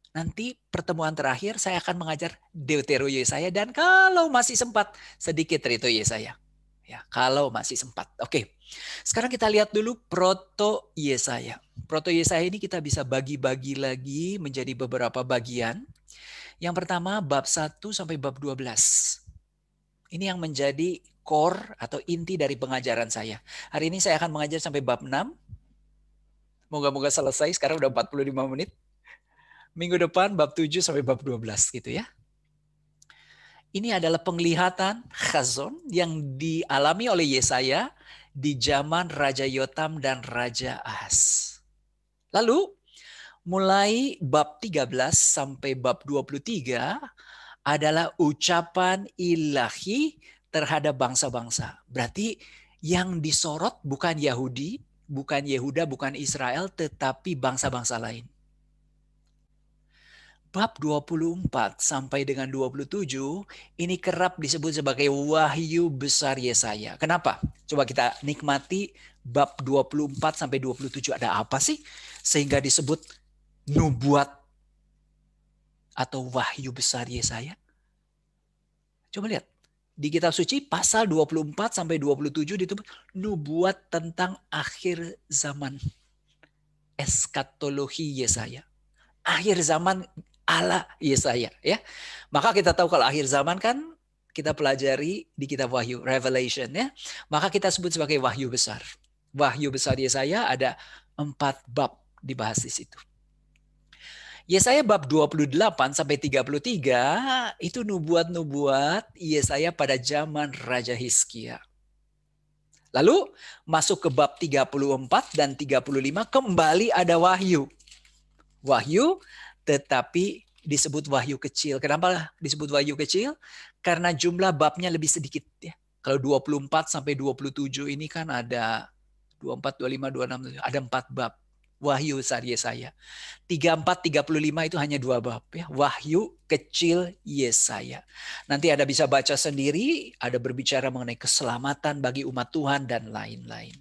Nanti pertemuan terakhir saya akan mengajar Deutero Yesaya dan kalau masih sempat sedikit Trito Yesaya. Ya, kalau masih sempat. Oke. Sekarang kita lihat dulu Proto Yesaya. Proto Yesaya ini kita bisa bagi-bagi lagi menjadi beberapa bagian. Yang pertama bab 1 sampai bab 12. Ini yang menjadi core atau inti dari pengajaran saya. Hari ini saya akan mengajar sampai bab 6. Moga-moga selesai, sekarang udah 45 menit. Minggu depan bab 7 sampai bab 12 gitu ya. Ini adalah penglihatan Khazon yang dialami oleh Yesaya di zaman Raja Yotam dan Raja Ahaz. Lalu mulai bab 13 sampai bab 23 adalah ucapan ilahi terhadap bangsa-bangsa. Berarti yang disorot bukan Yahudi, bukan Yehuda, bukan Israel, tetapi bangsa-bangsa lain. Bab 24 sampai dengan 27 ini kerap disebut sebagai wahyu besar Yesaya. Kenapa? Coba kita nikmati bab 24 sampai 27 ada apa sih sehingga disebut nubuat atau wahyu besar Yesaya? Coba lihat. Di kitab suci pasal 24 sampai 27 disebut nubuat tentang akhir zaman. Eskatologi Yesaya. Akhir zaman Allah Yesaya ya. Maka kita tahu kalau akhir zaman kan kita pelajari di kitab Wahyu Revelation ya. Maka kita sebut sebagai wahyu besar. Wahyu besar Yesaya ada 4 bab dibahas di situ. Yesaya bab 28 sampai 33 itu nubuat-nubuat Yesaya pada zaman Raja Hizkia. Lalu masuk ke bab 34 dan 35 kembali ada wahyu. Wahyu tetapi disebut wahyu kecil. Kenapa disebut wahyu kecil? Karena jumlah babnya lebih sedikit ya. Kalau 24 sampai 27 ini kan ada 24, 25, 26, ada 4 bab. Wahyu besar Yesaya. 34, 35 itu hanya 2 bab ya. Wahyu kecil Yesaya. Nanti Anda bisa baca sendiri, ada berbicara mengenai keselamatan bagi umat Tuhan dan lain-lain.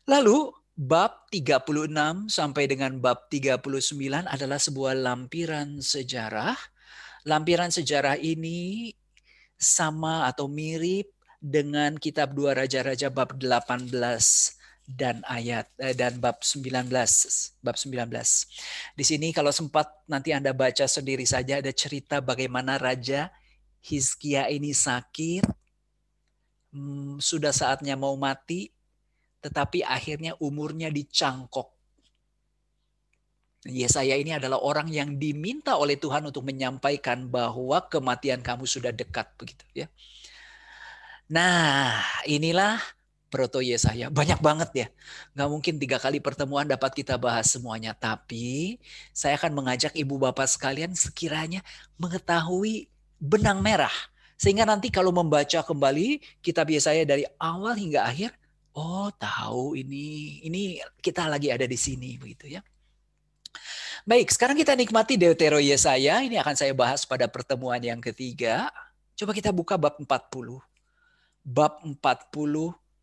Lalu bab 36 sampai dengan bab 39 adalah sebuah lampiran sejarah. Lampiran sejarah ini sama atau mirip dengan kitab 2 Raja-Raja bab 18 dan bab 19. Di sini kalau sempat nanti Anda baca sendiri saja ada cerita bagaimana Raja Hizkia ini sakit, sudah saatnya mau mati. Tetapi akhirnya umurnya dicangkok. Yesaya ini adalah orang yang diminta oleh Tuhan untuk menyampaikan bahwa kematian kamu sudah dekat begitu ya. Nah, inilah Proto Yesaya. Banyak banget ya. Nggak mungkin 3 kali pertemuan dapat kita bahas semuanya. Tapi saya akan mengajak ibu bapak sekalian sekiranya mengetahui benang merah. Sehingga nanti kalau membaca kembali kitab Yesaya dari awal hingga akhir, oh tahu ini kita lagi ada di sini begitu ya. Baik, sekarang kita nikmati Deutero Yesaya. Ini akan saya bahas pada pertemuan yang ketiga. Coba kita buka bab 40. Bab 40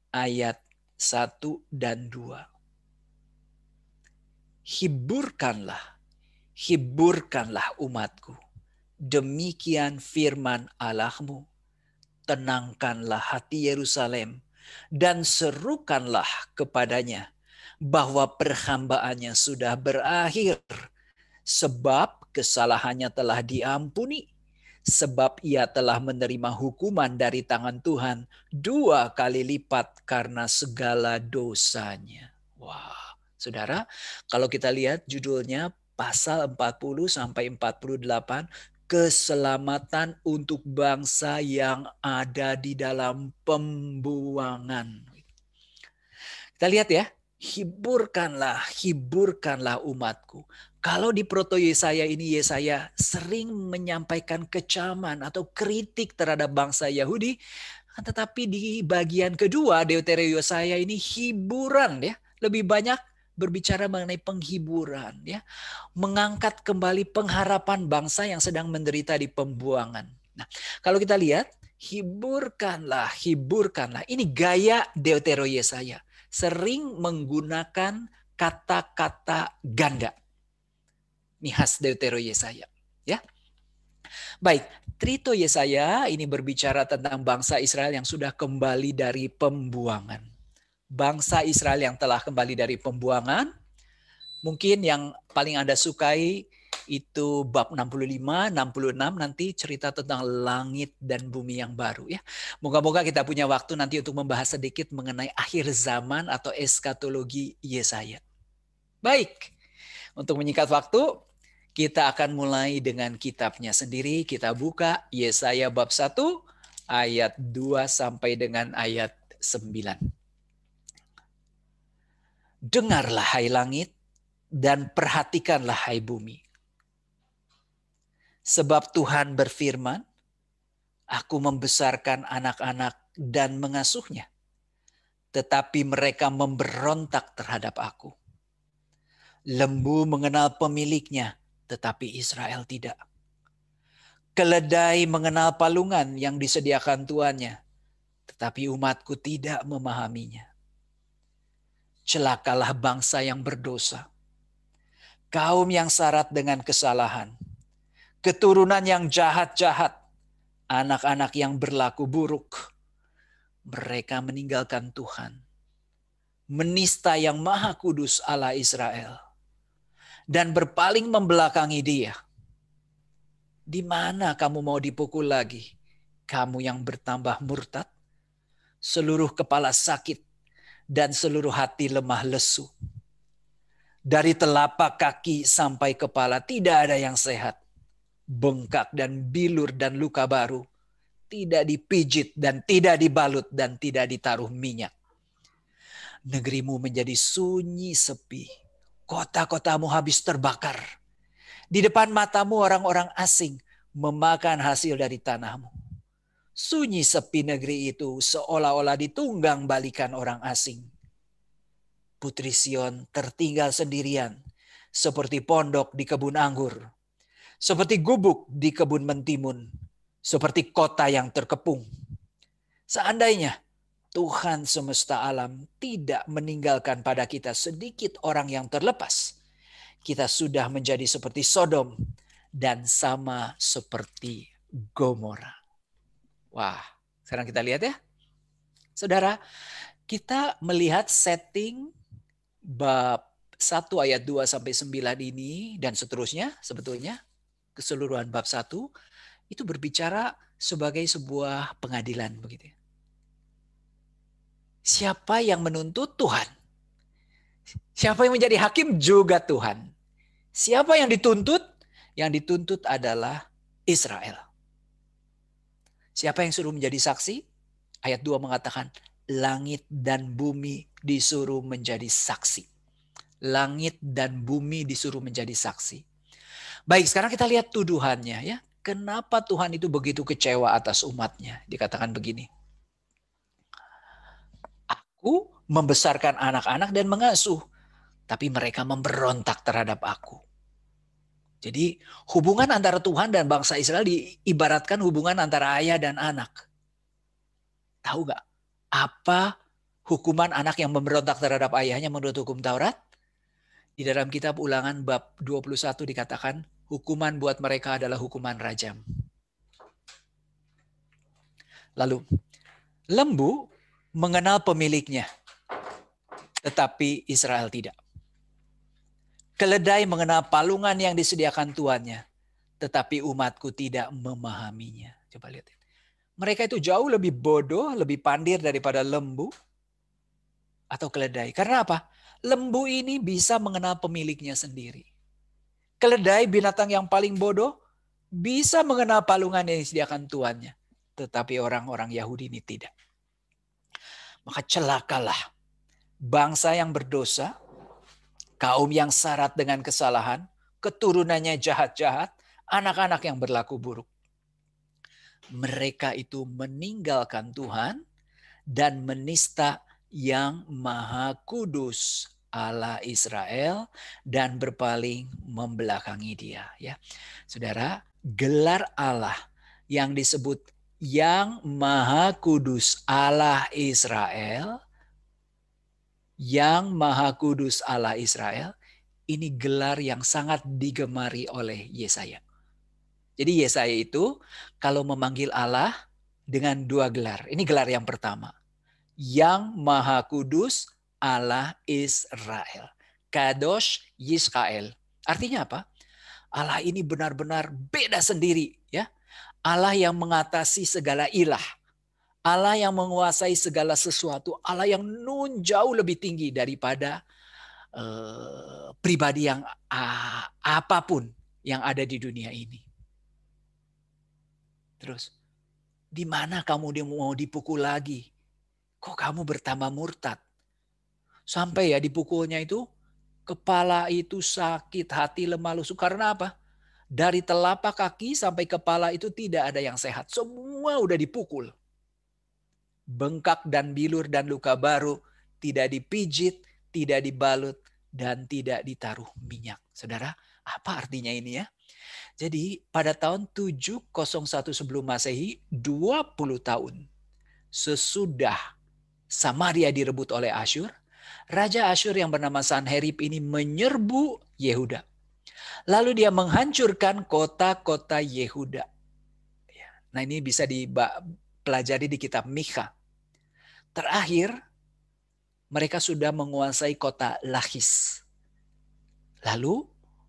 ayat 1 dan 2. Hiburkanlah umatku. Demikian firman Allahmu. Tenangkanlah hati Yerusalem. Dan serukanlah kepadanya bahwa perhambaannya sudah berakhir, sebab kesalahannya telah diampuni, sebab ia telah menerima hukuman dari tangan Tuhan 2 kali lipat karena segala dosanya. Wah, saudara, kalau kita lihat judulnya pasal 40 sampai 48, keselamatan untuk bangsa yang ada di dalam pembuangan. Kita lihat ya, hiburkanlah umatku. Kalau di Proto Yesaya ini, Yesaya sering menyampaikan kecaman atau kritik terhadap bangsa Yahudi, tetapi di bagian kedua Deuteronomi Yesaya ini hiburan, ya, lebih banyak berbicara mengenai penghiburan, ya, mengangkat kembali pengharapan bangsa yang sedang menderita di pembuangan. Nah, kalau kita lihat, hiburkanlah, hiburkanlah. Ini gaya Deuteronomi Yesaya, sering menggunakan kata-kata ganda. Ini khas Deuteronomi Yesaya, ya. Baik, Trito Yesaya ini berbicara tentang bangsa Israel yang sudah kembali dari pembuangan. Bangsa Israel yang telah kembali dari pembuangan, mungkin yang paling Anda sukai itu bab 65, 66 nanti cerita tentang langit dan bumi yang baru, ya. Moga-moga kita punya waktu nanti untuk membahas sedikit mengenai akhir zaman atau eskatologi Yesaya. Baik, untuk menyingkat waktu, kita akan mulai dengan kitabnya sendiri. Kita buka Yesaya bab 1 ayat 2 sampai dengan ayat 9. Dengarlah hai langit dan perhatikanlah hai bumi. Sebab Tuhan berfirman, aku membesarkan anak-anak dan mengasuhnya, tetapi mereka memberontak terhadap aku. Lembu mengenal pemiliknya, tetapi Israel tidak. Keledai mengenal palungan yang disediakan tuannya, tetapi umatku tidak memahaminya. Celakalah bangsa yang berdosa, kaum yang syarat dengan kesalahan, keturunan yang jahat-jahat, anak-anak yang berlaku buruk. Mereka meninggalkan Tuhan, menista yang maha kudus Allah Israel, dan berpaling membelakangi Dia. Di mana kamu mau dipukul lagi? Kamu yang bertambah murtad, seluruh kepala sakit, dan seluruh hati lemah lesu. Dari telapak kaki sampai kepala tidak ada yang sehat. Bengkak dan bilur dan luka baru. Tidak dipijit dan tidak dibalut dan tidak ditaruh minyak. Negerimu menjadi sunyi sepi. Kota-kotamu habis terbakar. Di depan matamu orang-orang asing memakan hasil dari tanahmu. Sunyi sepi negeri itu seolah-olah ditunggang balikan orang asing. Putri Sion tertinggal sendirian, seperti pondok di kebun anggur, seperti gubuk di kebun mentimun, seperti kota yang terkepung. Seandainya Tuhan semesta alam tidak meninggalkan pada kita sedikit orang yang terlepas, kita sudah menjadi seperti Sodom dan sama seperti Gomora. Wah, sekarang kita lihat ya. Saudara, kita melihat setting bab 1 ayat 2 sampai 9 ini dan seterusnya, sebetulnya keseluruhan bab 1 itu berbicara sebagai sebuah pengadilan begitu. Siapa yang menuntut? Tuhan. Siapa yang menjadi hakim? Juga Tuhan. Siapa yang dituntut? Yang dituntut adalah Israel. Siapa yang suruh menjadi saksi? Ayat 2 mengatakan, langit dan bumi disuruh menjadi saksi. Langit dan bumi disuruh menjadi saksi. Baik, sekarang kita lihat tuduhannya ya. Kenapa Tuhan itu begitu kecewa atas umatnya? Dikatakan begini. Aku membesarkan anak-anak dan mengasuh, tapi mereka memberontak terhadap aku. Jadi hubungan antara Tuhan dan bangsa Israel diibaratkan hubungan antara ayah dan anak. Tahu gak apa hukuman anak yang memberontak terhadap ayahnya menurut hukum Taurat? Di dalam kitab Ulangan bab 21 dikatakan hukuman buat mereka adalah hukuman rajam. Lalu lembu mengenal pemiliknya, tetapi Israel tidak. Keledai mengenal palungan yang disediakan tuannya, tetapi umatku tidak memahaminya. Coba lihat. Mereka itu jauh lebih bodoh, lebih pandir daripada lembu atau keledai. Karena apa? Lembu ini bisa mengenal pemiliknya sendiri. Keledai, binatang yang paling bodoh, bisa mengenal palungan yang disediakan tuannya. Tetapi orang-orang Yahudi ini tidak. Maka celakalah bangsa yang berdosa, kaum yang syarat dengan kesalahan, keturunannya jahat-jahat, anak-anak yang berlaku buruk. Mereka itu meninggalkan Tuhan dan menista yang Maha Kudus Allah Israel dan berpaling membelakangi Dia. Ya, saudara, gelar Allah yang disebut yang Maha Kudus Allah Israel, yang Maha Kudus Allah Israel, ini gelar yang sangat digemari oleh Yesaya. Jadi Yesaya itu kalau memanggil Allah dengan dua gelar. Ini gelar yang pertama. Yang Maha Kudus Allah Israel. Kadosh Yisrael. Artinya apa? Allah ini benar-benar beda sendiri, ya. Allah yang mengatasi segala ilah. Allah yang menguasai segala sesuatu. Allah yang jauh lebih tinggi daripada pribadi yang apapun yang ada di dunia ini. Terus, di mana kamu mau dipukul lagi? Kok kamu bertambah murtad? Sampai ya dipukulnya itu, kepala itu sakit, hati lemah lusuh. Karena apa? Dari telapak kaki sampai kepala itu tidak ada yang sehat. Semua udah dipukul. Bengkak dan bilur dan luka baru, tidak dipijit, tidak dibalut, dan tidak ditaruh minyak. Saudara, apa artinya ini ya? Jadi pada tahun 701 sebelum Masehi, 20 tahun sesudah Samaria direbut oleh Asyur, Raja Asyur yang bernama Sanherib ini menyerbu Yehuda. Lalu dia menghancurkan kota-kota Yehuda. Nah, ini bisa dipelajari di kitab Mikha. Terakhir, mereka sudah menguasai kota Lachis. Lalu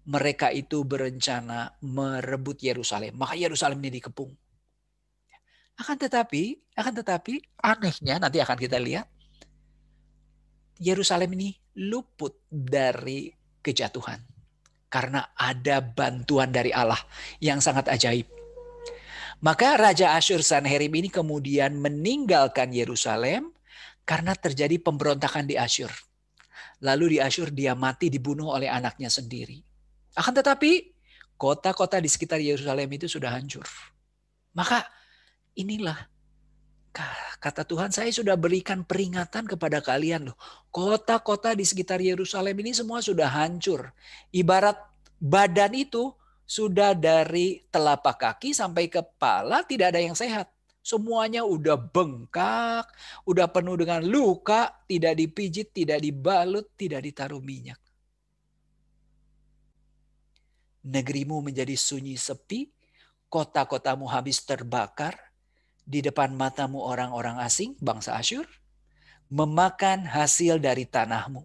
mereka itu berencana merebut Yerusalem. Maka Yerusalem ini dikepung. Akan tetapi anehnya nanti akan kita lihat, Yerusalem ini luput dari kejatuhan. Karena ada bantuan dari Allah yang sangat ajaib. Maka Raja Asyur Sanherib ini kemudian meninggalkan Yerusalem karena terjadi pemberontakan di Asyur. Lalu di Asyur dia mati dibunuh oleh anaknya sendiri. Akan tetapi kota-kota di sekitar Yerusalem itu sudah hancur. Maka inilah kata Tuhan, saya sudah berikan peringatan kepada kalian loh. Kota-kota di sekitar Yerusalem ini semua sudah hancur. Ibarat badan itu sudah dari telapak kaki sampai kepala tidak ada yang sehat. Semuanya udah bengkak, udah penuh dengan luka, tidak dipijit, tidak dibalut, tidak ditaruh minyak. Negerimu menjadi sunyi sepi, kota-kotamu habis terbakar, di depan matamu orang-orang asing, bangsa Asyur, memakan hasil dari tanahmu.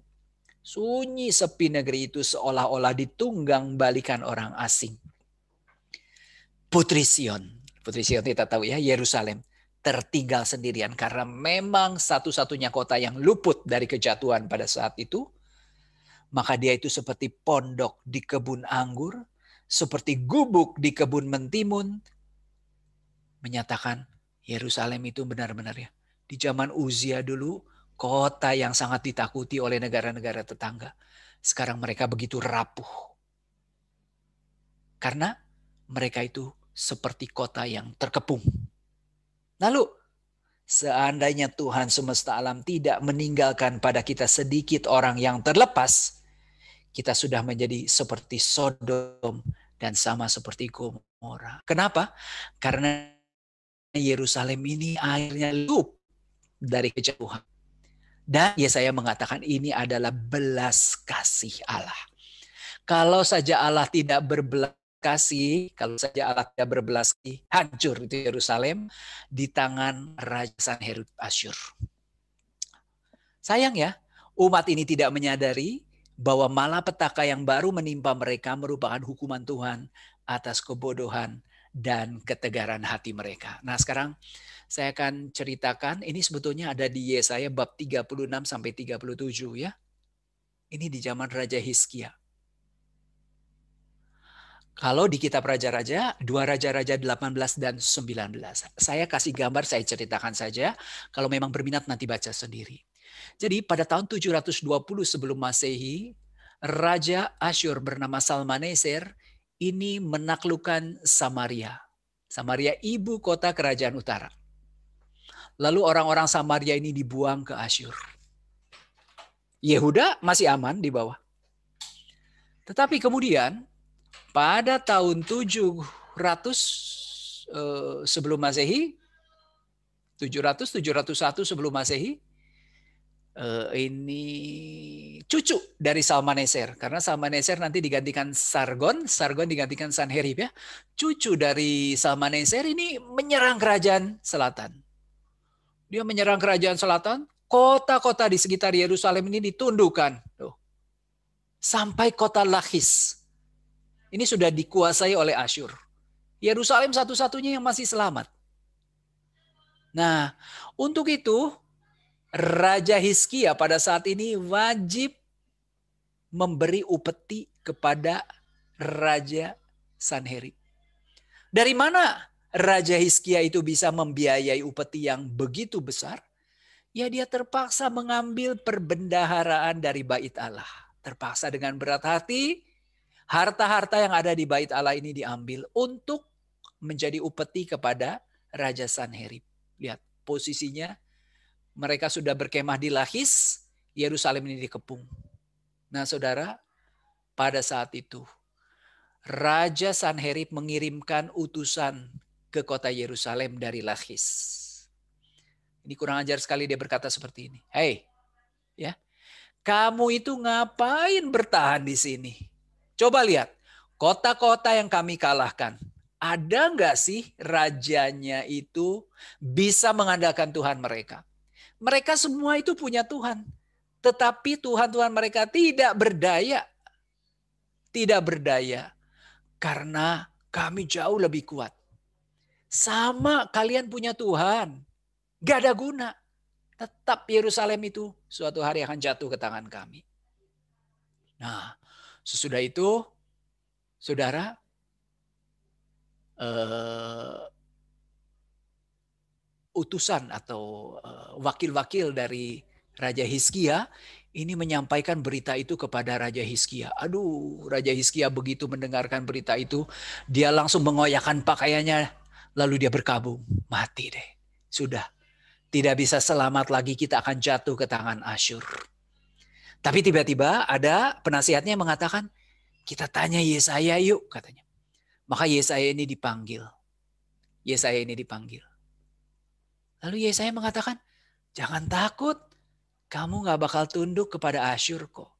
Sunyi sepi negeri itu seolah-olah ditunggang balikan orang asing. Putri Sion kita tahu ya, Yerusalem tertinggal sendirian karena memang satu-satunya kota yang luput dari kejatuhan pada saat itu. Maka dia itu seperti pondok di kebun anggur, seperti gubuk di kebun mentimun. Menyatakan Yerusalem itu benar-benar ya, di zaman Uzia dulu kota yang sangat ditakuti oleh negara-negara tetangga. Sekarang mereka begitu rapuh. Karena mereka itu seperti kota yang terkepung. Lalu, seandainya Tuhan semesta alam tidak meninggalkan pada kita sedikit orang yang terlepas, kita sudah menjadi seperti Sodom dan sama seperti Gomora. Kenapa? Karena Yerusalem ini akhirnya lup dari kejatuhan. Dan Yesaya mengatakan ini adalah belas kasih Allah. Kalau saja Allah tidak berbelas kasih, kalau saja Allah tidak berbelas kasih, hancur itu Yerusalem di tangan Raja Sanherib Asyur. Sayang ya, umat ini tidak menyadari bahwa malapetaka yang baru menimpa mereka merupakan hukuman Tuhan atas kebodohan dan ketegaran hati mereka. Nah, sekarang saya akan ceritakan, ini sebetulnya ada di Yesaya bab 36 sampai 37 ya. Ini di zaman Raja Hizkia. Kalau di kitab Raja-Raja, 2 Raja-Raja 18 dan 19. Saya kasih gambar, saya ceritakan saja. Kalau memang berminat nanti baca sendiri. Jadi pada tahun 720 sebelum Masehi, Raja Asyur bernama Salmaneser ini menaklukkan Samaria. Samaria ibu kota kerajaan utara. Lalu orang-orang Samaria ini dibuang ke Asyur. Yehuda masih aman di bawah. Tetapi kemudian pada tahun 700 sebelum Masehi, 701 sebelum Masehi, ini cucu dari Salmaneser, karena Salmaneser nanti digantikan Sargon digantikan Sanherib ya. Cucu dari Salmaneser ini menyerang kerajaan selatan. Dia menyerang kerajaan selatan, kota-kota di sekitar Yerusalem ini ditundukkan. Tuh. Sampai kota Lakhis. Ini sudah dikuasai oleh Asyur. Yerusalem satu-satunya yang masih selamat. Nah, untuk itu Raja Hizkia pada saat ini wajib memberi upeti kepada Raja Sanherib. Dari mana Raja Hizkia itu bisa membiayai upeti yang begitu besar? Ya dia terpaksa mengambil perbendaharaan dari bait Allah. Terpaksa dengan berat hati, harta-harta yang ada di bait Allah ini diambil untuk menjadi upeti kepada Raja Sanherib. Lihat posisinya. Mereka sudah berkemah di Lakhis, Yerusalem ini dikepung. Nah saudara, pada saat itu Raja Sanherib mengirimkan utusan ke kota Yerusalem dari Lakhis. Ini kurang ajar sekali dia berkata seperti ini. Hei, ya, kamu itu ngapain bertahan di sini? Coba lihat, kota-kota yang kami kalahkan. Ada nggak sih rajanya itu bisa mengandalkan Tuhan mereka? Mereka semua itu punya Tuhan. Tetapi Tuhan-Tuhan mereka tidak berdaya. Tidak berdaya. Karena kami jauh lebih kuat. Sama kalian punya Tuhan. Gak ada guna. Tetap Yerusalem itu suatu hari akan jatuh ke tangan kami. Nah, sesudah itu, saudara, utusan atau wakil-wakil dari Raja Hizkia ini menyampaikan berita itu kepada Raja Hizkia. Aduh, Raja Hizkia begitu mendengarkan berita itu, dia langsung mengoyakkan pakaiannya, lalu dia berkabung. Mati deh, sudah. Tidak bisa selamat lagi, kita akan jatuh ke tangan Asyur. Tapi tiba-tiba ada penasihatnya yang mengatakan, kita tanya Yesaya yuk, katanya. Maka Yesaya ini dipanggil. Yesaya ini dipanggil. Lalu Yesaya mengatakan, jangan takut, kamu gak bakal tunduk kepada Asyur kok.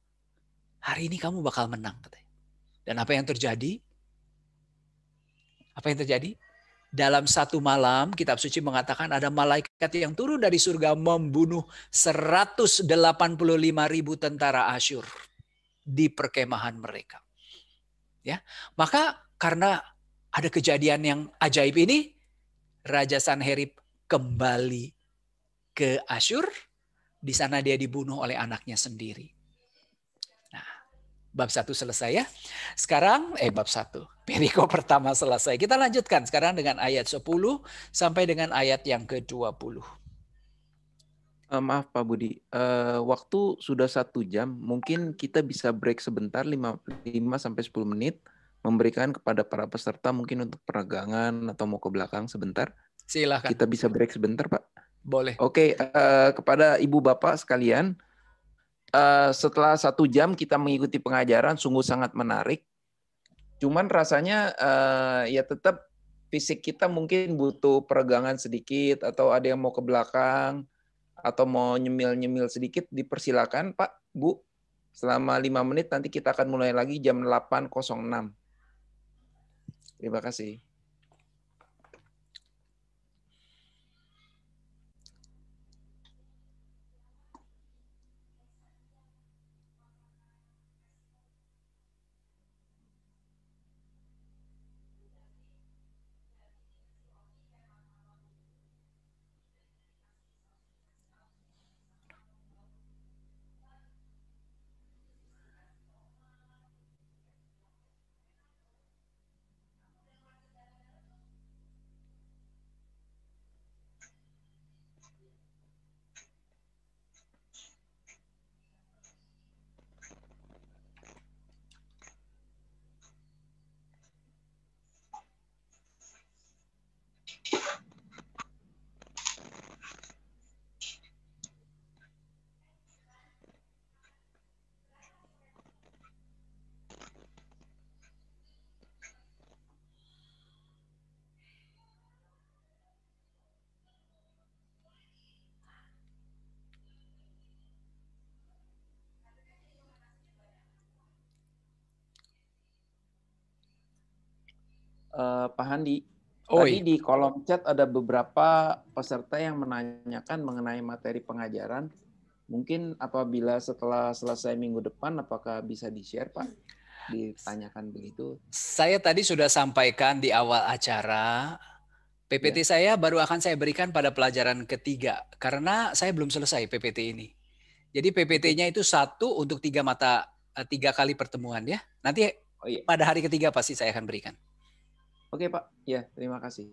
Hari ini kamu bakal menang, katanya. Dan apa yang terjadi? Apa yang terjadi? Dalam satu malam, kitab suci mengatakan ada malaikat yang turun dari surga membunuh 185.000 tentara Asyur di perkemahan mereka. Ya, maka karena ada kejadian yang ajaib ini, Raja Sanherib kembali ke Asyur. Di sana dia dibunuh oleh anaknya sendiri. Nah, bab 1 selesai ya. Sekarang bab 1. Perikop pertama selesai. Kita lanjutkan sekarang dengan ayat 10 sampai dengan ayat yang ke-20. Maaf Pak Budi, waktu sudah 1 jam, mungkin kita bisa break sebentar 5 sampai 10 menit, memberikan kepada para peserta mungkin untuk peregangan atau mau ke belakang sebentar. Silakan. Kita bisa break sebentar Pak. Boleh. Oke, kepada Ibu Bapak sekalian, setelah 1 jam kita mengikuti pengajaran sungguh sangat menarik. Cuman rasanya ya tetap fisik kita mungkin butuh peregangan sedikit atau ada yang mau ke belakang atau mau nyemil-nyemil sedikit, dipersilakan Pak, Bu. Selama 5 menit nanti kita akan mulai lagi jam 8.06. Terima kasih. Pak Handi, Oi. tadi di kolom chat ada beberapa peserta yang menanyakan mengenai materi pengajaran. Mungkin apabila setelah selesai minggu depan, apakah bisa di-share, Pak? Ditanyakan begitu. Saya tadi sudah sampaikan di awal acara, PPT saya baru akan saya berikan pada pelajaran ketiga, karena saya belum selesai PPT ini. Jadi PPT-nya itu 1 untuk 3 kali pertemuan ya. Nanti pada hari ketiga pasti saya akan berikan. Oke Pak, ya terima kasih.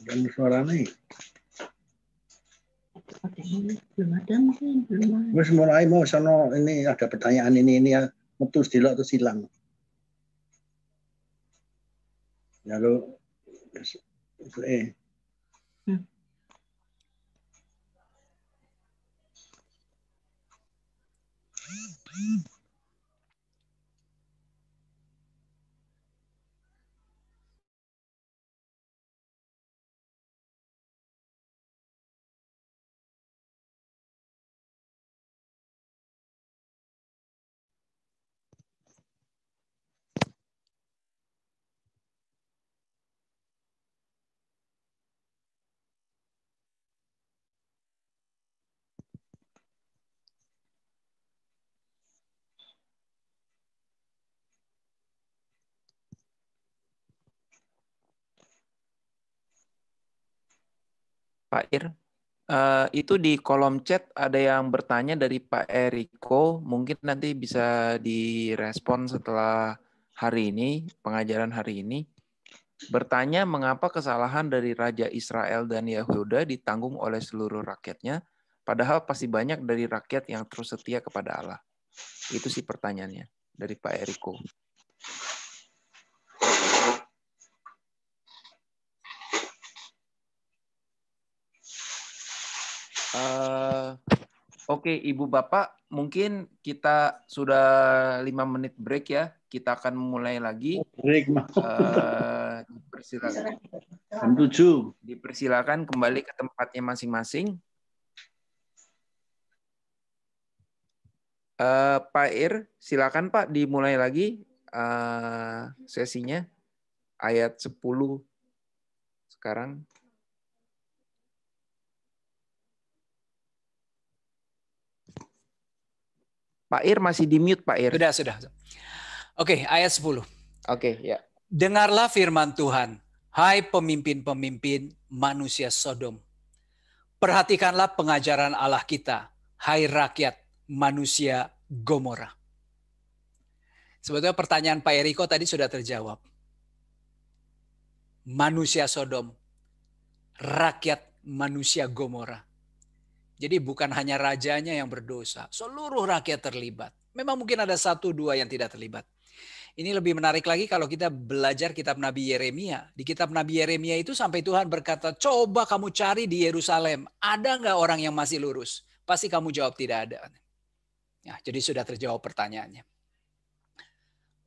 Dan suara nih. Belum ada mungkin. Wes mulai mau sono ini ada pertanyaan ini ya metu delok terus hilang. Lalu Pak Ir, itu di kolom chat ada yang bertanya dari Pak Eriko, mungkin nanti bisa direspon setelah hari ini, pengajaran hari ini. Bertanya mengapa kesalahan dari Raja Israel dan Yehuda ditanggung oleh seluruh rakyatnya, padahal pasti banyak dari rakyat yang terus setia kepada Allah. Itu sih pertanyaannya dari Pak Eriko. Oke, Ibu Bapak, mungkin kita sudah 5 menit break ya. Kita akan mulai lagi. Break mah. Dipersilakan. Jam 7. Dipersilakan kembali ke tempatnya masing-masing. Pak Ir, silakan Pak dimulai lagi sesinya. Ayat 10 sekarang. Pak Ir masih di mute, Pak Ir. Sudah. Oke, ayat 10. Oke, ya. Dengarlah firman Tuhan, hai pemimpin-pemimpin manusia Sodom. Perhatikanlah pengajaran Allah kita, hai rakyat manusia Gomora. Sebetulnya pertanyaan Pak Eriko tadi sudah terjawab. Manusia Sodom, rakyat manusia Gomora. Jadi bukan hanya rajanya yang berdosa, seluruh rakyat terlibat. Memang mungkin ada 1-2 yang tidak terlibat. Ini lebih menarik lagi kalau kita belajar kitab Nabi Yeremia. Di kitab Nabi Yeremia itu sampai Tuhan berkata, coba kamu cari di Yerusalem, ada nggak orang yang masih lurus? Pasti kamu jawab tidak ada. Ya, jadi sudah terjawab pertanyaannya.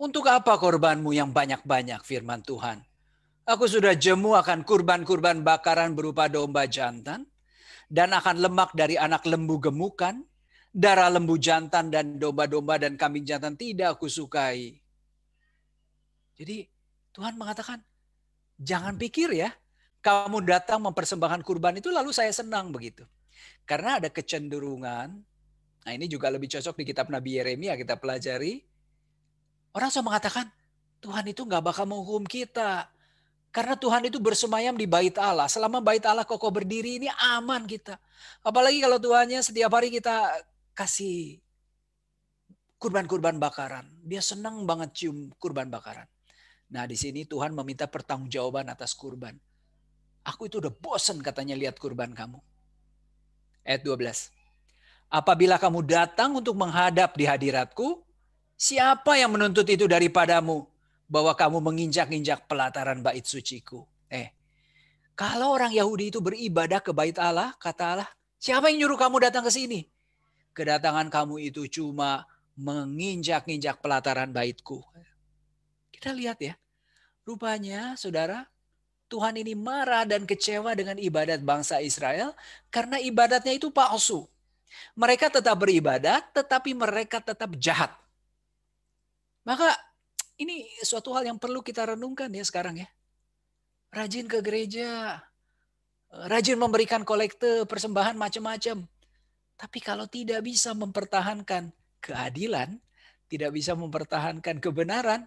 Untuk apa korbanmu yang banyak-banyak, firman Tuhan? Aku sudah jemu akan kurban-kurban bakaran berupa domba jantan, dan akan lemak dari anak lembu gemukan, darah lembu jantan dan domba-domba dan kambing jantan tidak aku sukai. Jadi Tuhan mengatakan, jangan pikir ya, kamu datang mempersembahkan kurban itu lalu saya senang begitu. Karena ada kecenderungan, nah ini juga lebih cocok di kitab Nabi Yeremia kita pelajari. Orang selalu mengatakan, Tuhan itu nggak bakal menghukum kita. Karena Tuhan itu bersemayam di bait Allah. Selama bait Allah kokoh berdiri ini aman kita. Apalagi kalau Tuhannya setiap hari kita kasih kurban-kurban bakaran. Dia senang banget cium kurban bakaran. Nah di sini Tuhan meminta pertanggungjawaban atas kurban. Aku itu udah bosen katanya lihat kurban kamu. Ayat 12. Apabila kamu datang untuk menghadap di hadiratku, siapa yang menuntut itu daripadamu? Bahwa kamu menginjak-injak pelataran bait suciku. Kalau orang Yahudi itu beribadah ke bait Allah, kata Allah, siapa yang nyuruh kamu datang ke sini? Kedatangan kamu itu cuma menginjak-injak pelataran baitku. Kita lihat ya, rupanya saudara, Tuhan ini marah dan kecewa dengan ibadat bangsa Israel karena ibadatnya itu palsu. Mereka tetap beribadat, tetapi mereka tetap jahat. Maka ini suatu hal yang perlu kita renungkan ya sekarang ya. Rajin ke gereja, rajin memberikan kolekte, persembahan macam-macam. Tapi kalau tidak bisa mempertahankan keadilan, tidak bisa mempertahankan kebenaran,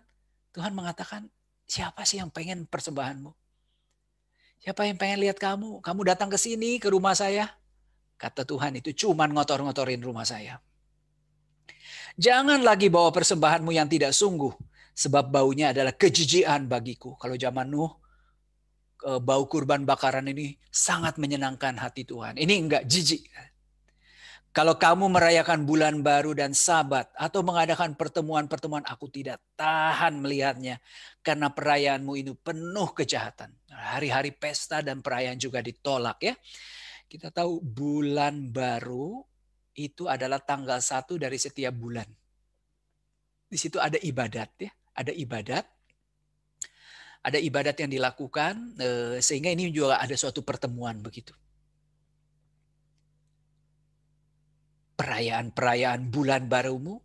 Tuhan mengatakan, siapa sih yang pengen persembahanmu? Siapa yang pengen lihat kamu? Kamu datang ke sini, ke rumah saya. Kata Tuhan itu cuman ngotor-ngotorin rumah saya. Jangan lagi bawa persembahanmu yang tidak sungguh. Sebab baunya adalah kejijikan bagiku. Kalau zaman Nuh, bau kurban bakaran ini sangat menyenangkan hati Tuhan. Ini enggak jijik. Kalau kamu merayakan bulan baru dan Sabat atau mengadakan pertemuan-pertemuan, aku tidak tahan melihatnya. Karena perayaanmu itu penuh kejahatan. Hari-hari pesta dan perayaan juga ditolak ya. Kita tahu bulan baru itu adalah tanggal 1 dari setiap bulan. Di situ ada ibadat ya. Ada ibadat yang dilakukan sehingga ini juga ada suatu pertemuan begitu. Perayaan-perayaan bulan barumu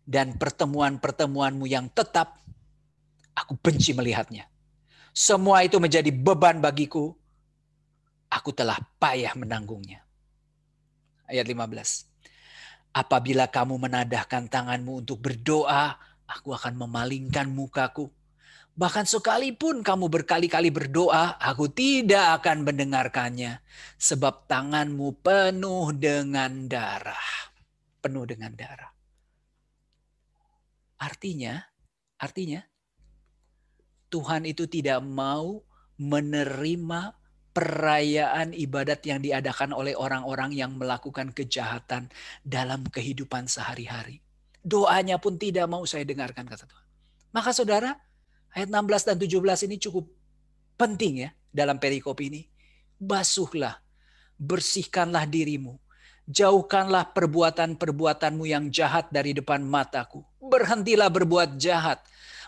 dan pertemuan-pertemuanmu yang tetap, aku benci melihatnya. Semua itu menjadi beban bagiku, aku telah payah menanggungnya. Ayat 15. Apabila kamu menadahkan tanganmu untuk berdoa, aku akan memalingkan mukaku. Bahkan sekalipun kamu berkali-kali berdoa, aku tidak akan mendengarkannya. Sebab tanganmu penuh dengan darah. Penuh dengan darah. Artinya, Tuhan itu tidak mau menerima perayaan ibadat yang diadakan oleh orang-orang yang melakukan kejahatan dalam kehidupan sehari-hari. Doanya pun tidak mau saya dengarkan, kata Tuhan. Maka saudara, ayat 16 dan 17 ini cukup penting ya dalam perikop ini. Basuhlah, bersihkanlah dirimu. Jauhkanlah perbuatan-perbuatanmu yang jahat dari depan mataku. Berhentilah berbuat jahat.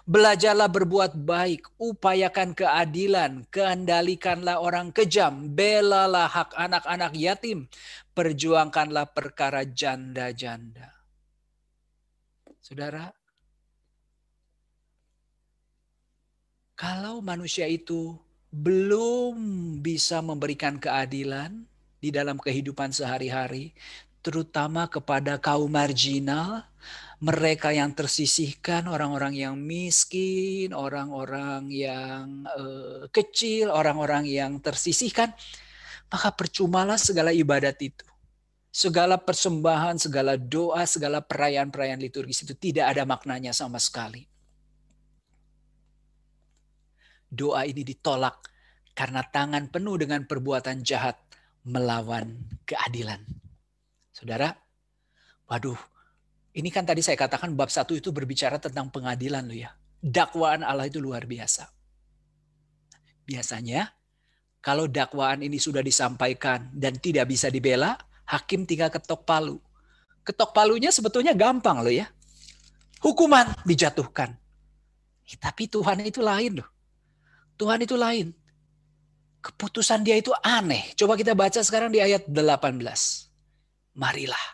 Belajarlah berbuat baik, upayakan keadilan, kendalikanlah orang kejam, belalah hak anak-anak yatim, perjuangkanlah perkara janda-janda. Saudara, kalau manusia itu belum bisa memberikan keadilan di dalam kehidupan sehari-hari, terutama kepada kaum marginal, mereka yang tersisihkan, orang-orang yang miskin, orang-orang yang kecil, orang-orang yang tersisihkan, maka percumalah segala ibadat itu. Segala persembahan, segala doa, segala perayaan-perayaan liturgis itu tidak ada maknanya sama sekali. Doa ini ditolak karena tangan penuh dengan perbuatan jahat melawan keadilan. Saudara, waduh, ini kan tadi saya katakan bab 1 itu berbicara tentang pengadilan loh ya. Dakwaan Allah itu luar biasa. Biasanya kalau dakwaan ini sudah disampaikan dan tidak bisa dibela, hakim tinggal ketok palu. Ketok palunya sebetulnya gampang loh ya. Hukuman dijatuhkan. Tapi Tuhan itu lain loh. Tuhan itu lain. Keputusan dia itu aneh. Coba kita baca sekarang di ayat 18. Marilah.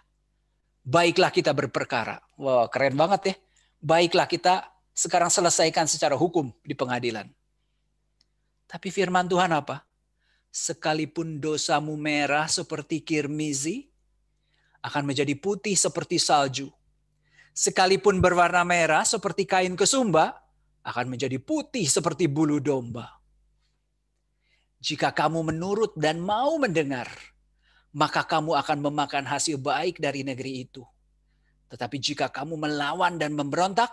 Baiklah kita berperkara. Wah, keren banget ya. Baiklah kita sekarang selesaikan secara hukum di pengadilan. Tapi firman Tuhan apa? sekalipun dosamu merah seperti kirmizi, akan menjadi putih seperti salju. Sekalipun berwarna merah seperti kain kesumba, akan menjadi putih seperti bulu domba. Jika kamu menurut dan mau mendengar, maka kamu akan memakan hasil baik dari negeri itu. Tetapi jika kamu melawan dan memberontak,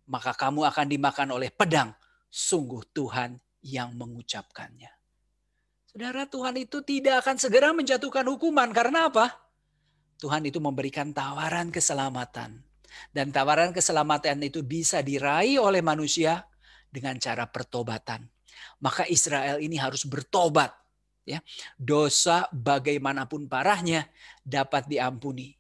maka kamu akan dimakan oleh pedang. Sungguh Tuhan yang mengucapkannya. Saudara, Tuhan itu tidak akan segera menjatuhkan hukuman. Karena apa? Tuhan itu memberikan tawaran keselamatan. Dan tawaran keselamatan itu bisa diraih oleh manusia dengan cara pertobatan. Maka Israel ini harus bertobat. Ya, dosa bagaimanapun parahnya dapat diampuni.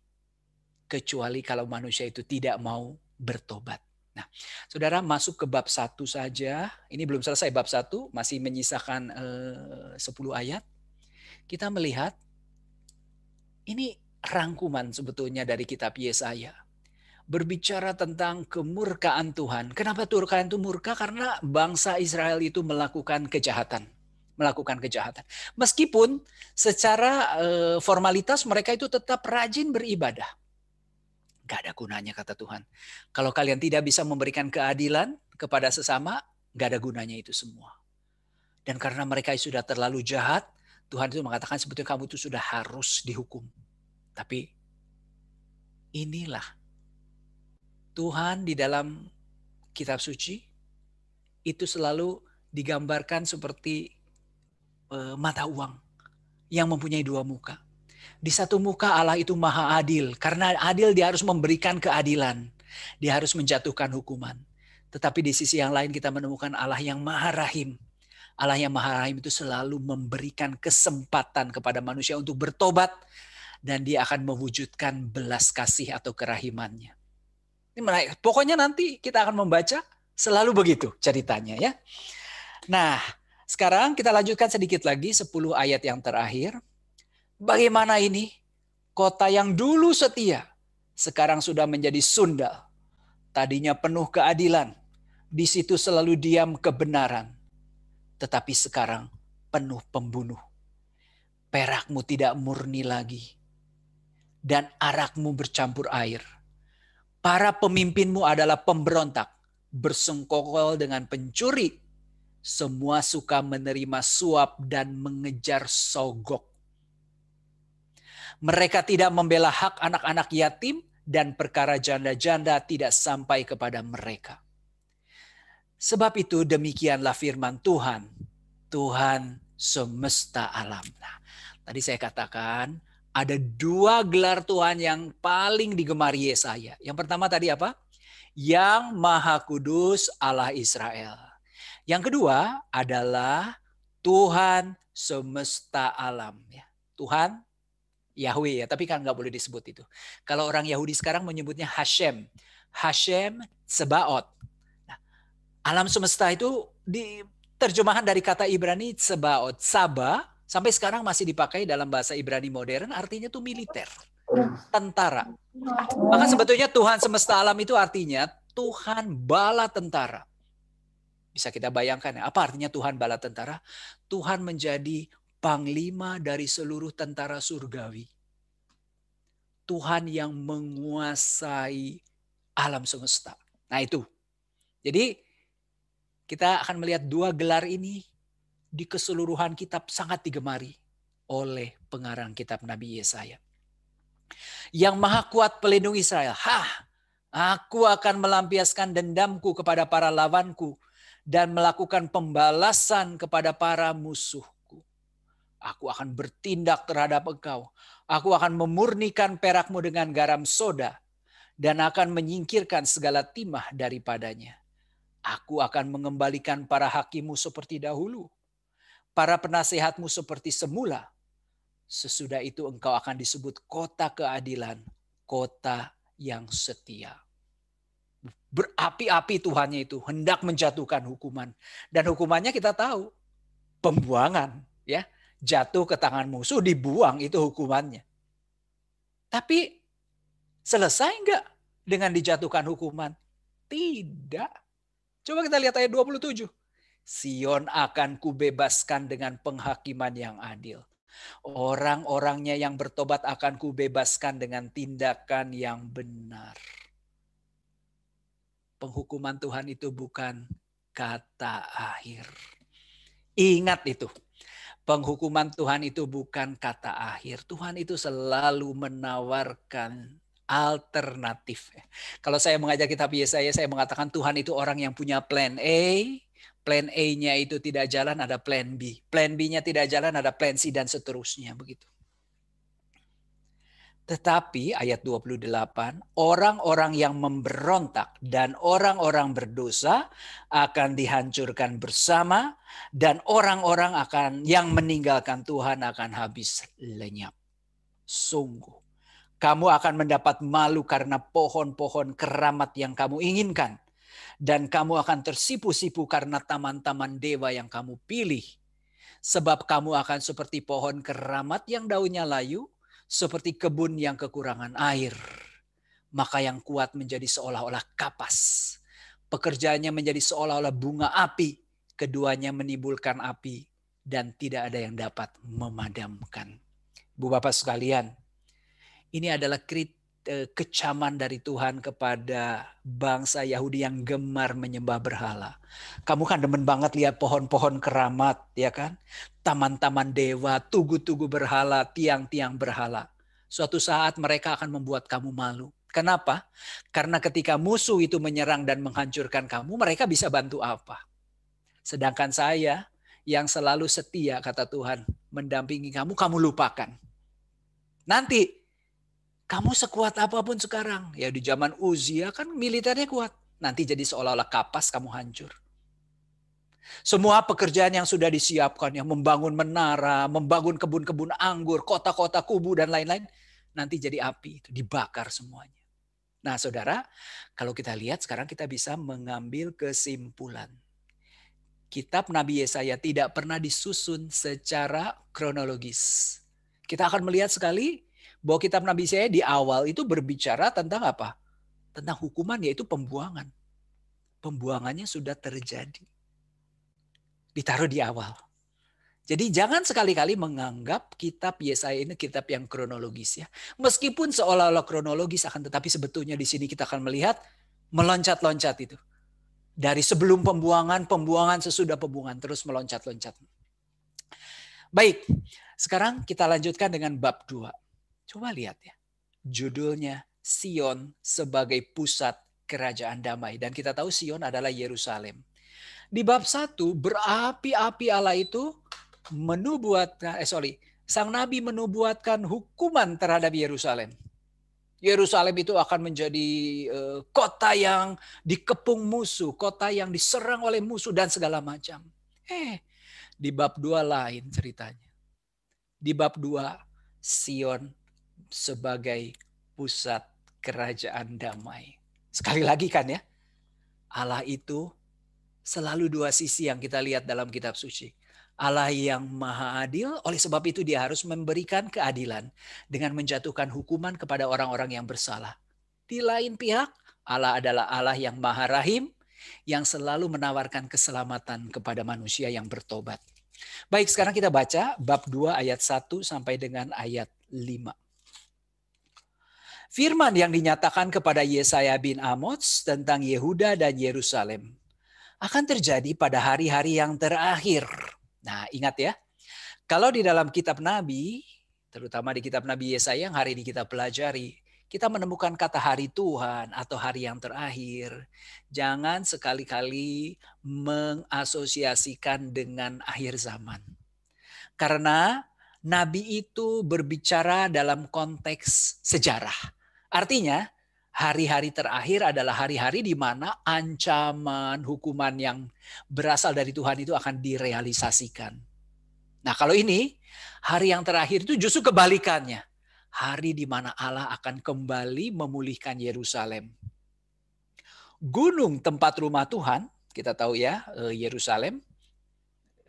Kecuali kalau manusia itu tidak mau bertobat. Nah, saudara masuk ke bab 1 saja. Ini belum selesai bab 1, masih menyisakan 10 ayat. Kita melihat ini rangkuman sebetulnya dari kitab Yesaya. Berbicara tentang kemurkaan Tuhan. Kenapa Tuhan itu murka? Karena bangsa Israel itu melakukan kejahatan. Meskipun secara formalitas mereka itu tetap rajin beribadah. Gak ada gunanya kata Tuhan. Kalau kalian tidak bisa memberikan keadilan kepada sesama, gak ada gunanya itu semua. Dan karena mereka sudah terlalu jahat, Tuhan itu mengatakan sebetulnya kamu itu sudah harus dihukum. Tapi inilah Tuhan di dalam kitab suci itu selalu digambarkan seperti mata uang yang mempunyai dua muka. Di satu muka Allah itu maha adil. Karena adil dia harus memberikan keadilan. Dia harus menjatuhkan hukuman. Tetapi di sisi yang lain kita menemukan Allah yang maha rahim. Allah yang maha rahim itu selalu memberikan kesempatan kepada manusia untuk bertobat. Dan dia akan mewujudkan belas kasih atau kerahimannya. Ini menarik. Pokoknya nanti kita akan membaca selalu begitu ceritanya ya. Nah sekarang kita lanjutkan sedikit lagi 10 ayat yang terakhir. Bagaimana ini? Kota yang dulu setia, sekarang sudah menjadi sundal. Tadinya penuh keadilan, di situ selalu diam kebenaran. Tetapi sekarang penuh pembunuh. Perakmu tidak murni lagi, dan arakmu bercampur air. Para pemimpinmu adalah pemberontak, bersengkokol dengan pencuri. Semua suka menerima suap dan mengejar sogok. Mereka tidak membela hak anak-anak yatim dan perkara janda-janda tidak sampai kepada mereka. Sebab itu demikianlah firman Tuhan, Tuhan semesta alam. Nah, tadi saya katakan ada 2 gelar Tuhan yang paling digemari Yesaya. Yang pertama tadi apa? Yang Maha Kudus Allah Israel. Yang kedua adalah Tuhan semesta alam. Tuhan Yahweh ya, tapi kan nggak boleh disebut itu. Kalau orang Yahudi sekarang menyebutnya Hashem. Hashem Sebaot. Nah, alam semesta itu di terjemahan dari kata Ibrani Sebaot. Saba sampai sekarang masih dipakai dalam bahasa Ibrani modern, artinya itu militer. Tentara. Maka sebetulnya Tuhan semesta alam itu artinya Tuhan bala tentara. Bisa kita bayangkan ya, apa artinya Tuhan bala tentara? Tuhan menjadi panglima dari seluruh tentara surgawi. Tuhan yang menguasai alam semesta. Nah itu. Jadi kita akan melihat 2 gelar ini di keseluruhan kitab sangat digemari oleh pengarang kitab Nabi Yesaya. Yang Maha Kuat pelindung Israel. Aku akan melampiaskan dendamku kepada para lawanku dan melakukan pembalasan kepada para musuh. Aku akan bertindak terhadap engkau. Aku akan memurnikan perakmu dengan garam soda dan akan menyingkirkan segala timah daripadanya. Aku akan mengembalikan para hakimmu seperti dahulu, para penasehatmu seperti semula. Sesudah itu engkau akan disebut kota keadilan, kota yang setia. Berapi-api Tuhannya itu hendak menjatuhkan hukuman. Dan hukumannya kita tahu, pembuangan, ya. Jatuh ke tangan musuh, dibuang, itu hukumannya. Tapi selesai enggak dengan dijatuhkan hukuman? Tidak. Coba kita lihat ayat 27. Sion akan kubebaskan dengan penghakiman yang adil. Orang-orangnya yang bertobat akan kubebaskan dengan tindakan yang benar. Penghukuman Tuhan itu bukan kata akhir. Ingat itu. Penghukuman Tuhan itu bukan kata akhir. Tuhan itu selalu menawarkan alternatif. Kalau saya mengajar kitab Yesaya, saya mengatakan Tuhan itu orang yang punya plan A. Plan A-nya itu tidak jalan, ada plan B. Plan B-nya tidak jalan, ada plan C dan seterusnya. Begitu. Tetapi ayat 28, orang-orang yang memberontak dan orang-orang berdosa akan dihancurkan bersama, dan orang-orang yang meninggalkan Tuhan akan habis lenyap. Sungguh, kamu akan mendapat malu karena pohon-pohon keramat yang kamu inginkan, dan kamu akan tersipu-sipu karena taman-taman dewa yang kamu pilih. Sebab kamu akan seperti pohon keramat yang daunnya layu, seperti kebun yang kekurangan air. Maka yang kuat menjadi seolah-olah kapas. Pekerjaannya menjadi seolah-olah bunga api. Keduanya menimbulkan api dan tidak ada yang dapat memadamkan. Bu Bapak sekalian, ini adalah kecaman dari Tuhan kepada bangsa Yahudi yang gemar menyembah berhala. Kamu kan demen banget lihat pohon-pohon keramat, ya kan? Taman-taman dewa, tugu-tugu berhala, tiang-tiang berhala. Suatu saat mereka akan membuat kamu malu. Kenapa? Karena ketika musuh itu menyerang dan menghancurkan kamu, mereka bisa bantu apa? Sedangkan saya yang selalu setia, kata Tuhan, mendampingi kamu, kamu lupakan. Nanti kamu sekuat apapun sekarang. Ya di zaman Uzia kan militernya kuat. Nanti jadi seolah-olah kapas, kamu hancur. Semua pekerjaan yang sudah disiapkan, yang membangun menara, membangun kebun-kebun anggur, kota-kota kubu dan lain-lain, nanti jadi api, itu dibakar semuanya. Nah saudara, kalau kita lihat sekarang kita bisa mengambil kesimpulan. Kitab Nabi Yesaya tidak pernah disusun secara kronologis. Kita akan melihat sekali bahwa kitab Nabi Yesaya di awal itu berbicara tentang apa? Tentang hukuman, yaitu pembuangan. Pembuangannya sudah terjadi. Ditaruh di awal. Jadi jangan sekali-kali menganggap kitab Yesaya ini kitab yang kronologis ya. Meskipun seolah-olah kronologis, akan tetapi sebetulnya di sini kita akan melihat meloncat-loncat itu. Dari sebelum pembuangan, pembuangan, sesudah pembuangan, terus meloncat-loncat. Baik, sekarang kita lanjutkan dengan bab 2. Coba lihat ya. Judulnya Sion sebagai pusat kerajaan damai. Dan kita tahu Sion adalah Yerusalem. Di bab 1 berapi-api Allah itu sang nabi menubuatkan hukuman terhadap Yerusalem. Yerusalem itu akan menjadi kota yang dikepung musuh, kota yang diserang oleh musuh dan segala macam. Di bab 2 lain ceritanya. Di bab 2 Sion sebagai pusat kerajaan damai. Sekali lagi kan ya, Allah itu selalu dua sisi yang kita lihat dalam kitab suci. Allah yang maha adil, oleh sebab itu dia harus memberikan keadilan dengan menjatuhkan hukuman kepada orang-orang yang bersalah. Di lain pihak, Allah adalah Allah yang maha rahim, yang selalu menawarkan keselamatan kepada manusia yang bertobat. Baik, sekarang kita baca bab 2 ayat 1 sampai dengan ayat 5. Firman yang dinyatakan kepada Yesaya bin Amoz tentang Yehuda dan Yerusalem akan terjadi pada hari-hari yang terakhir. Nah, ingat ya, kalau di dalam kitab Nabi, terutama di kitab Nabi Yesaya yang hari ini kita pelajari, kita menemukan kata hari Tuhan atau hari yang terakhir. Jangan sekali-kali mengasosiasikan dengan akhir zaman. Karena Nabi itu berbicara dalam konteks sejarah. Artinya, hari-hari terakhir adalah hari-hari di mana ancaman hukuman yang berasal dari Tuhan itu akan direalisasikan. Nah kalau ini, hari yang terakhir itu justru kebalikannya. Hari di mana Allah akan kembali memulihkan Yerusalem. Gunung tempat rumah Tuhan, kita tahu ya, Yerusalem,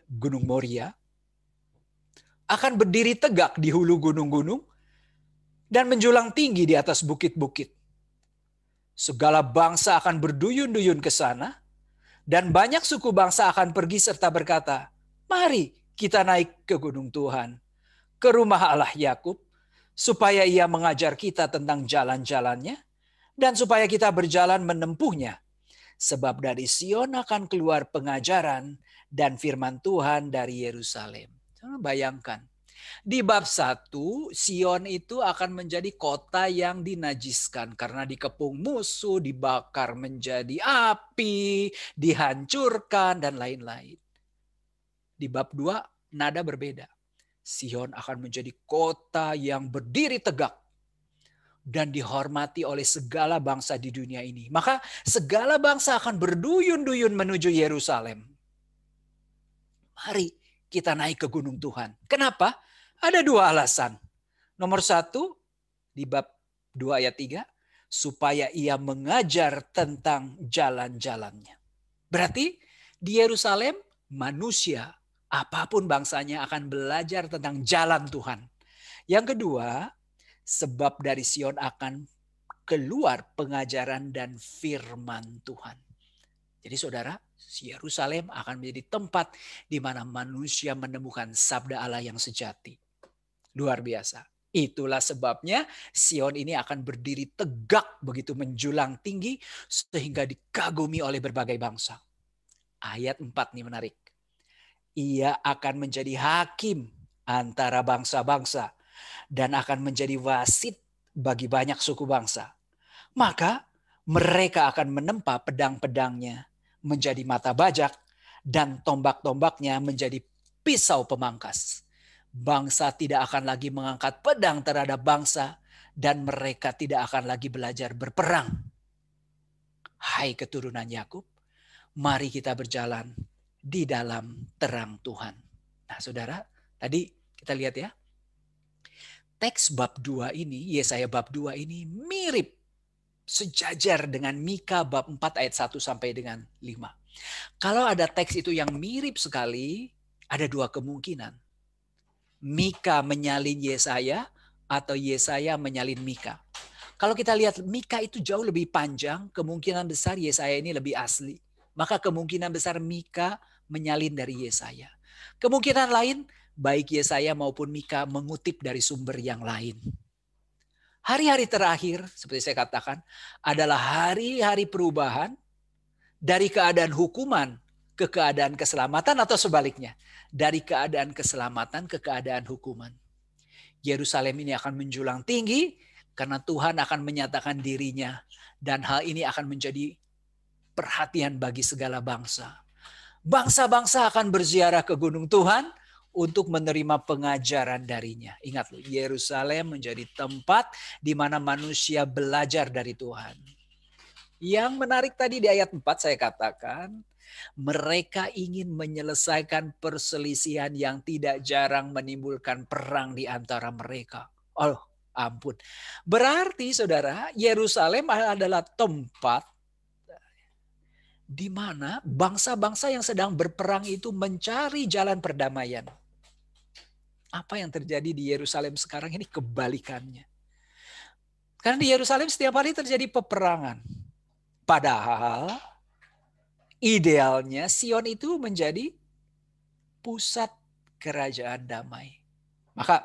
Gunung Moria, akan berdiri tegak di hulu gunung-gunung dan menjulang tinggi di atas bukit-bukit. Segala bangsa akan berduyun-duyun ke sana, Dan banyak suku bangsa akan pergi serta berkata, mari kita naik ke gunung Tuhan, ke rumah Allah Yakub, supaya ia mengajar kita tentang jalan-jalannya, dan supaya kita berjalan menempuhnya. Sebab dari Sion akan keluar pengajaran dan firman Tuhan dari Yerusalem. Bayangkan, di bab 1, Sion itu akan menjadi kota yang dinajiskan karena dikepung musuh, dibakar menjadi api, dihancurkan, dan lain-lain. Di bab 2, nada berbeda. Sion akan menjadi kota yang berdiri tegak dan dihormati oleh segala bangsa di dunia ini. Maka segala bangsa akan berduyun-duyun menuju Yerusalem. Mari kita naik ke gunung Tuhan. Kenapa? Ada 2 alasan. Nomor 1, di bab 2 ayat 3, supaya ia mengajar tentang jalan-jalannya. Berarti di Yerusalem manusia, apapun bangsanya, akan belajar tentang jalan Tuhan. Yang kedua, sebab dari Sion akan keluar pengajaran dan firman Tuhan. Jadi saudara, Yerusalem akan menjadi tempat di mana manusia menemukan sabda Allah yang sejati. Luar biasa. Itulah sebabnya Sion ini akan berdiri tegak begitu menjulang tinggi sehingga dikagumi oleh berbagai bangsa. Ayat 4 nih menarik. Ia akan menjadi hakim antara bangsa-bangsa dan akan menjadi wasit bagi banyak suku bangsa. Maka mereka akan menempa pedang-pedangnya menjadi mata bajak dan tombak-tombaknya menjadi pisau pemangkas. Bangsa tidak akan lagi mengangkat pedang terhadap bangsa dan mereka tidak akan lagi belajar berperang. Hai keturunan Yakub, mari kita berjalan di dalam terang Tuhan. Nah saudara, tadi kita lihat ya. Teks bab 2 ini, Yesaya bab 2 ini mirip sejajar dengan Mika bab 4 ayat 1 sampai dengan 5. Kalau ada teks itu yang mirip sekali, ada 2 kemungkinan. Mika menyalin Yesaya atau Yesaya menyalin Mika. Kalau kita lihat Mika itu jauh lebih panjang, kemungkinan besar Yesaya ini lebih asli. Maka kemungkinan besar Mika menyalin dari Yesaya. Kemungkinan lain, baik Yesaya maupun Mika mengutip dari sumber yang lain. Hari-hari terakhir, seperti saya katakan, adalah hari-hari perubahan dari keadaan hukuman ke keadaan keselamatan atau sebaliknya. Dari keadaan keselamatan ke keadaan hukuman. Yerusalem ini akan menjulang tinggi karena Tuhan akan menyatakan dirinya. Dan hal ini akan menjadi perhatian bagi segala bangsa. Bangsa-bangsa akan berziarah ke gunung Tuhan untuk menerima pengajaran darinya. Ingat loh, Yerusalem menjadi tempat di mana manusia belajar dari Tuhan. Yang menarik tadi di ayat 4 saya katakan, mereka ingin menyelesaikan perselisihan yang tidak jarang menimbulkan perang di antara mereka. Oh ampun. Berarti saudara, Yerusalem adalah tempat di mana bangsa-bangsa yang sedang berperang itu mencari jalan perdamaian. Apa yang terjadi di Yerusalem sekarang ini kebalikannya. Karena di Yerusalem setiap hari terjadi peperangan. Padahal idealnya Sion itu menjadi pusat kerajaan damai. Maka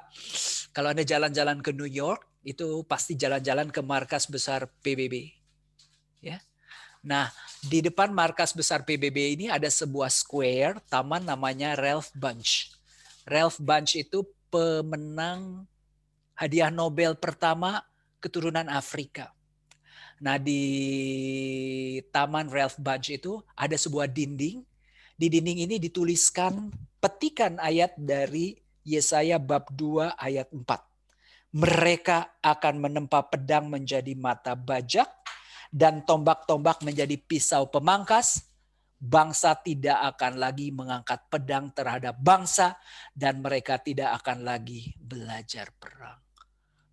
kalau Anda jalan-jalan ke New York, itu pasti jalan-jalan ke markas besar PBB. Ya. Nah, di depan markas besar PBB ini ada sebuah square, taman namanya Ralph Bunche. Ralph Bunche itu pemenang hadiah Nobel pertama keturunan Afrika. Nah, di taman Ralph Bunche itu ada sebuah dinding. Di dinding ini dituliskan petikan ayat dari Yesaya bab 2 ayat 4. Mereka akan menempa pedang menjadi mata bajak dan tombak-tombak menjadi pisau pemangkas. Bangsa tidak akan lagi mengangkat pedang terhadap bangsa dan mereka tidak akan lagi belajar perang.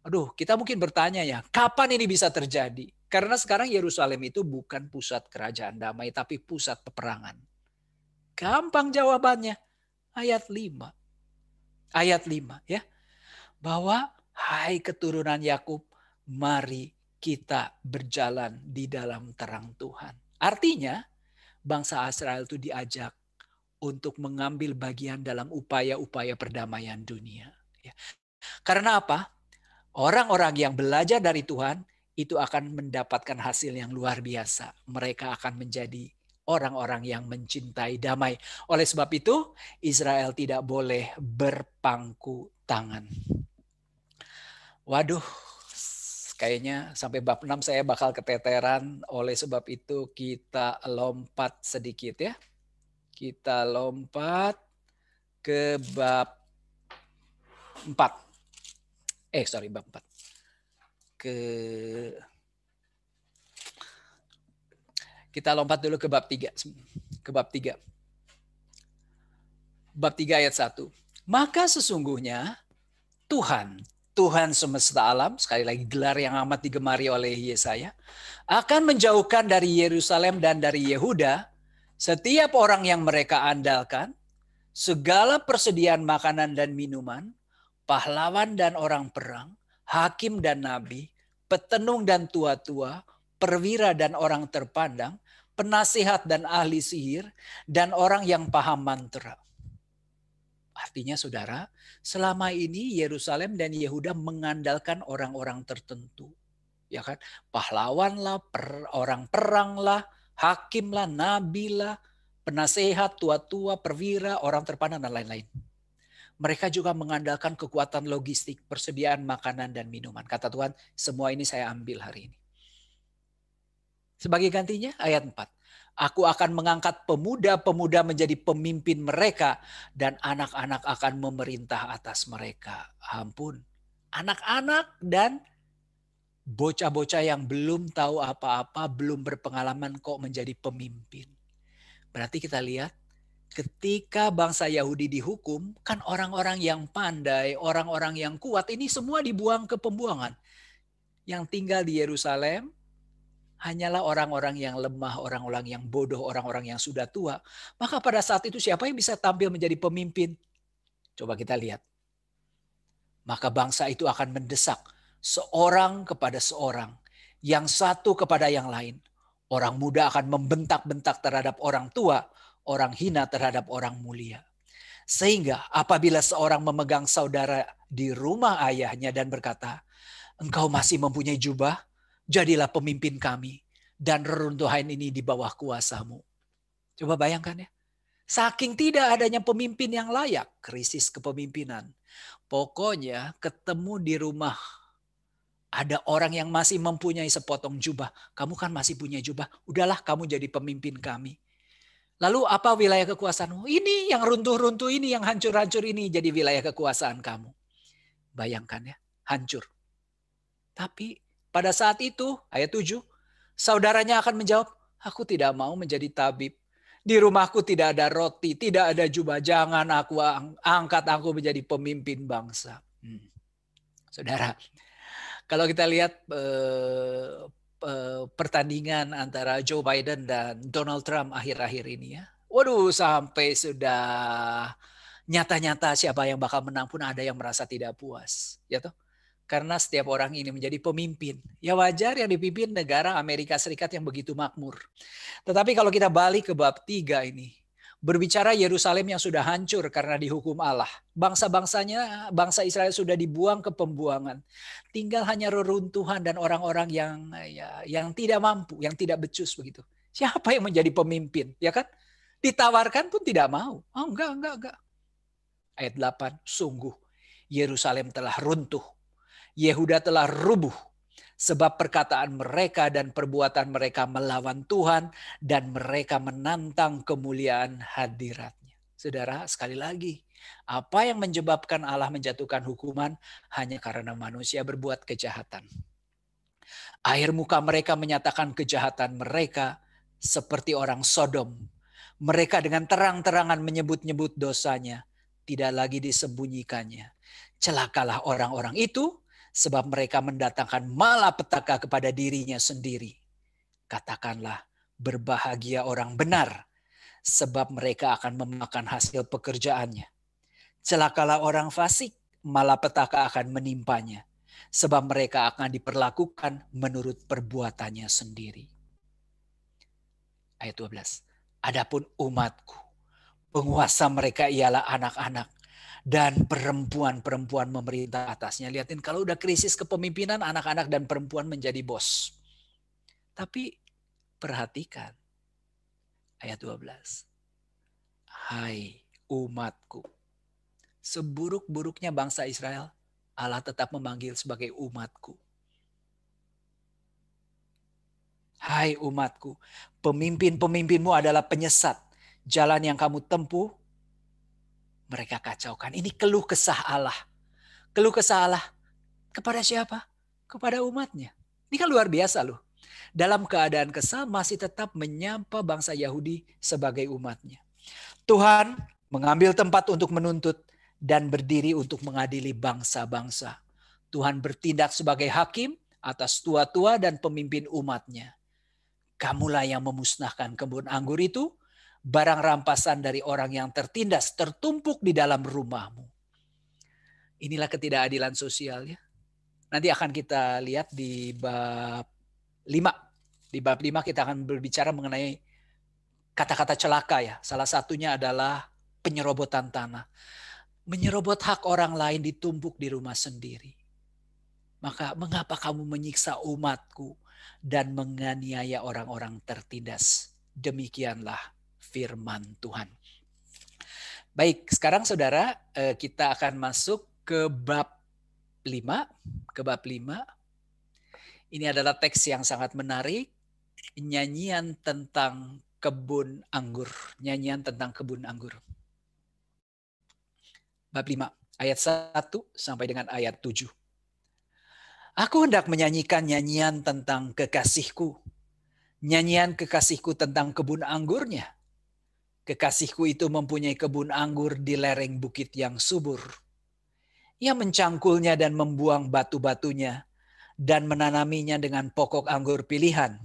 Aduh, kita mungkin bertanya ya, kapan ini bisa terjadi? Karena sekarang Yerusalem itu bukan pusat kerajaan damai, tapi pusat peperangan. Gampang jawabannya. Ayat 5. Ayat 5 ya. Bahwa hai keturunan Yakub, mari kita berjalan di dalam terang Tuhan. Artinya bangsa Israel itu diajak untuk mengambil bagian dalam upaya-upaya perdamaian dunia. Karena apa? Orang-orang yang belajar dari Tuhan itu akan mendapatkan hasil yang luar biasa. Mereka akan menjadi orang-orang yang mencintai damai. Oleh sebab itu, Israel tidak boleh berpangku tangan. Waduh, kayaknya sampai bab 6 saya bakal keteteran. Oleh sebab itu kita lompat sedikit ya. Kita lompat ke bab 4. Bab 4. Kita lompat dulu ke bab 3. Bab 3 ayat 1. Maka sesungguhnya Tuhan semesta alam, sekali lagi gelar yang amat digemari oleh Yesaya, akan menjauhkan dari Yerusalem dan dari Yehuda setiap orang yang mereka andalkan, segala persediaan makanan dan minuman, pahlawan dan orang perang, hakim dan nabi, petenung dan tua-tua, perwira dan orang terpandang, penasihat dan ahli sihir, dan orang yang paham mantra. Artinya saudara, selama ini Yerusalem dan Yehuda mengandalkan orang-orang tertentu. Ya kan? Pahlawan lah, orang perang lah, hakim lah, nabi lah, penasehat, tua-tua, perwira, orang terpandang, dan lain-lain. Mereka juga mengandalkan kekuatan logistik, persediaan makanan dan minuman. Kata Tuhan, semua ini saya ambil hari ini. Sebagai gantinya, ayat 4. Aku akan mengangkat pemuda-pemuda menjadi pemimpin mereka dan anak-anak akan memerintah atas mereka. Ampun, anak-anak dan bocah-bocah yang belum tahu apa-apa, belum berpengalaman kok menjadi pemimpin. Berarti kita lihat ketika bangsa Yahudi dihukum, kan orang-orang yang pandai, orang-orang yang kuat ini semua dibuang ke pembuangan. Yang tinggal di Yerusalem hanyalah orang-orang yang lemah, orang-orang yang bodoh, orang-orang yang sudah tua. Maka pada saat itu siapa yang bisa tampil menjadi pemimpin? Coba kita lihat. Maka bangsa itu akan mendesak seorang kepada seorang, yang satu kepada yang lain. Orang muda akan membentak-bentak terhadap orang tua, orang hina terhadap orang mulia. Sehingga apabila seorang memegang saudara di rumah ayahnya dan berkata, engkau masih mempunyai jubah? Jadilah pemimpin kami, dan reruntuhan ini di bawah kuasamu. Coba bayangkan ya. Saking tidak adanya pemimpin yang layak, krisis kepemimpinan. Pokoknya ketemu di rumah ada orang yang masih mempunyai sepotong jubah. Kamu kan masih punya jubah, udahlah kamu jadi pemimpin kami. Lalu apa wilayah kekuasaanmu? Ini yang runtuh-runtuh ini, yang hancur-hancur ini jadi wilayah kekuasaan kamu. Bayangkan ya, hancur. Tapi pada saat itu, ayat 7, saudaranya akan menjawab, aku tidak mau menjadi tabib. Di rumahku tidak ada roti, tidak ada jubah. Jangan aku angkat aku menjadi pemimpin bangsa. Saudara, kalau kita lihat pertandingan antara Joe Biden dan Donald Trump akhir-akhir ini ya. Waduh, sampai sudah nyata-nyata siapa yang bakal menang pun ada yang merasa tidak puas. Ya toh? Karena setiap orang ini menjadi pemimpin. Ya wajar yang dipimpin negara Amerika Serikat yang begitu makmur. Tetapi kalau kita balik ke bab 3 ini. Berbicara Yerusalem yang sudah hancur karena dihukum Allah. Bangsa-bangsanya, bangsa Israel sudah dibuang ke pembuangan. Tinggal hanya reruntuhan dan orang-orang yang tidak mampu, yang tidak becus begitu. Siapa yang menjadi pemimpin? Ya kan? Ditawarkan pun tidak mau. Oh enggak. Ayat 8, sungguh Yerusalem telah runtuh. Yehuda telah rubuh sebab perkataan mereka dan perbuatan mereka melawan Tuhan dan mereka menantang kemuliaan hadiratnya. Saudara, sekali lagi, apa yang menyebabkan Allah menjatuhkan hukuman hanya karena manusia berbuat kejahatan. Akhir muka mereka menyatakan kejahatan mereka seperti orang Sodom. Mereka dengan terang-terangan menyebut-nyebut dosanya, tidak lagi disembunyikannya. Celakalah orang-orang itu, sebab mereka mendatangkan malapetaka kepada dirinya sendiri. Katakanlah, berbahagia orang benar, sebab mereka akan memakan hasil pekerjaannya. Celakalah orang fasik, malapetaka akan menimpanya, sebab mereka akan diperlakukan menurut perbuatannya sendiri. Ayat 12. Adapun umatku, penguasa mereka ialah anak-anak dan perempuan-perempuan memerintah atasnya. Lihatin kalau udah krisis kepemimpinan, anak-anak dan perempuan menjadi bos. Tapi perhatikan ayat 12. Hai umatku, seburuk-buruknya bangsa Israel, Allah tetap memanggil sebagai umatku. Hai umatku, pemimpin-pemimpinmu adalah penyesat. Jalan yang kamu tempuh, mereka kacaukan. Ini keluh kesah Allah. Keluh kesah Allah kepada siapa? Kepada umatnya. Ini kan luar biasa loh. Dalam keadaan kesal masih tetap menyapa bangsa Yahudi sebagai umatnya. Tuhan mengambil tempat untuk menuntut dan berdiri untuk mengadili bangsa-bangsa. Tuhan bertindak sebagai hakim atas tua-tua dan pemimpin umatnya. Kamulah yang memusnahkan kebun anggur itu, barang rampasan dari orang yang tertindas tertumpuk di dalam rumahmu. Inilah ketidakadilan sosial ya. Nanti akan kita lihat di bab 5. Di bab 5 kita akan berbicara mengenai kata-kata celaka ya. Salah satunya adalah penyerobotan tanah. Menyerobot hak orang lain ditumpuk di rumah sendiri. Maka mengapa kamu menyiksa umatku dan menganiaya orang-orang tertindas? Demikianlah firman Tuhan. Baik, sekarang saudara kita akan masuk ke bab 5. Ke bab 5. Ini adalah teks yang sangat menarik. Nyanyian tentang kebun anggur. Nyanyian tentang kebun anggur. Bab 5 ayat 1 sampai dengan ayat 7. Aku hendak menyanyikan nyanyian tentang kekasihku. Nyanyian kekasihku tentang kebun anggurnya. Kekasihku itu mempunyai kebun anggur di lereng bukit yang subur. Ia mencangkulnya dan membuang batu-batunya dan menanaminya dengan pokok anggur pilihan.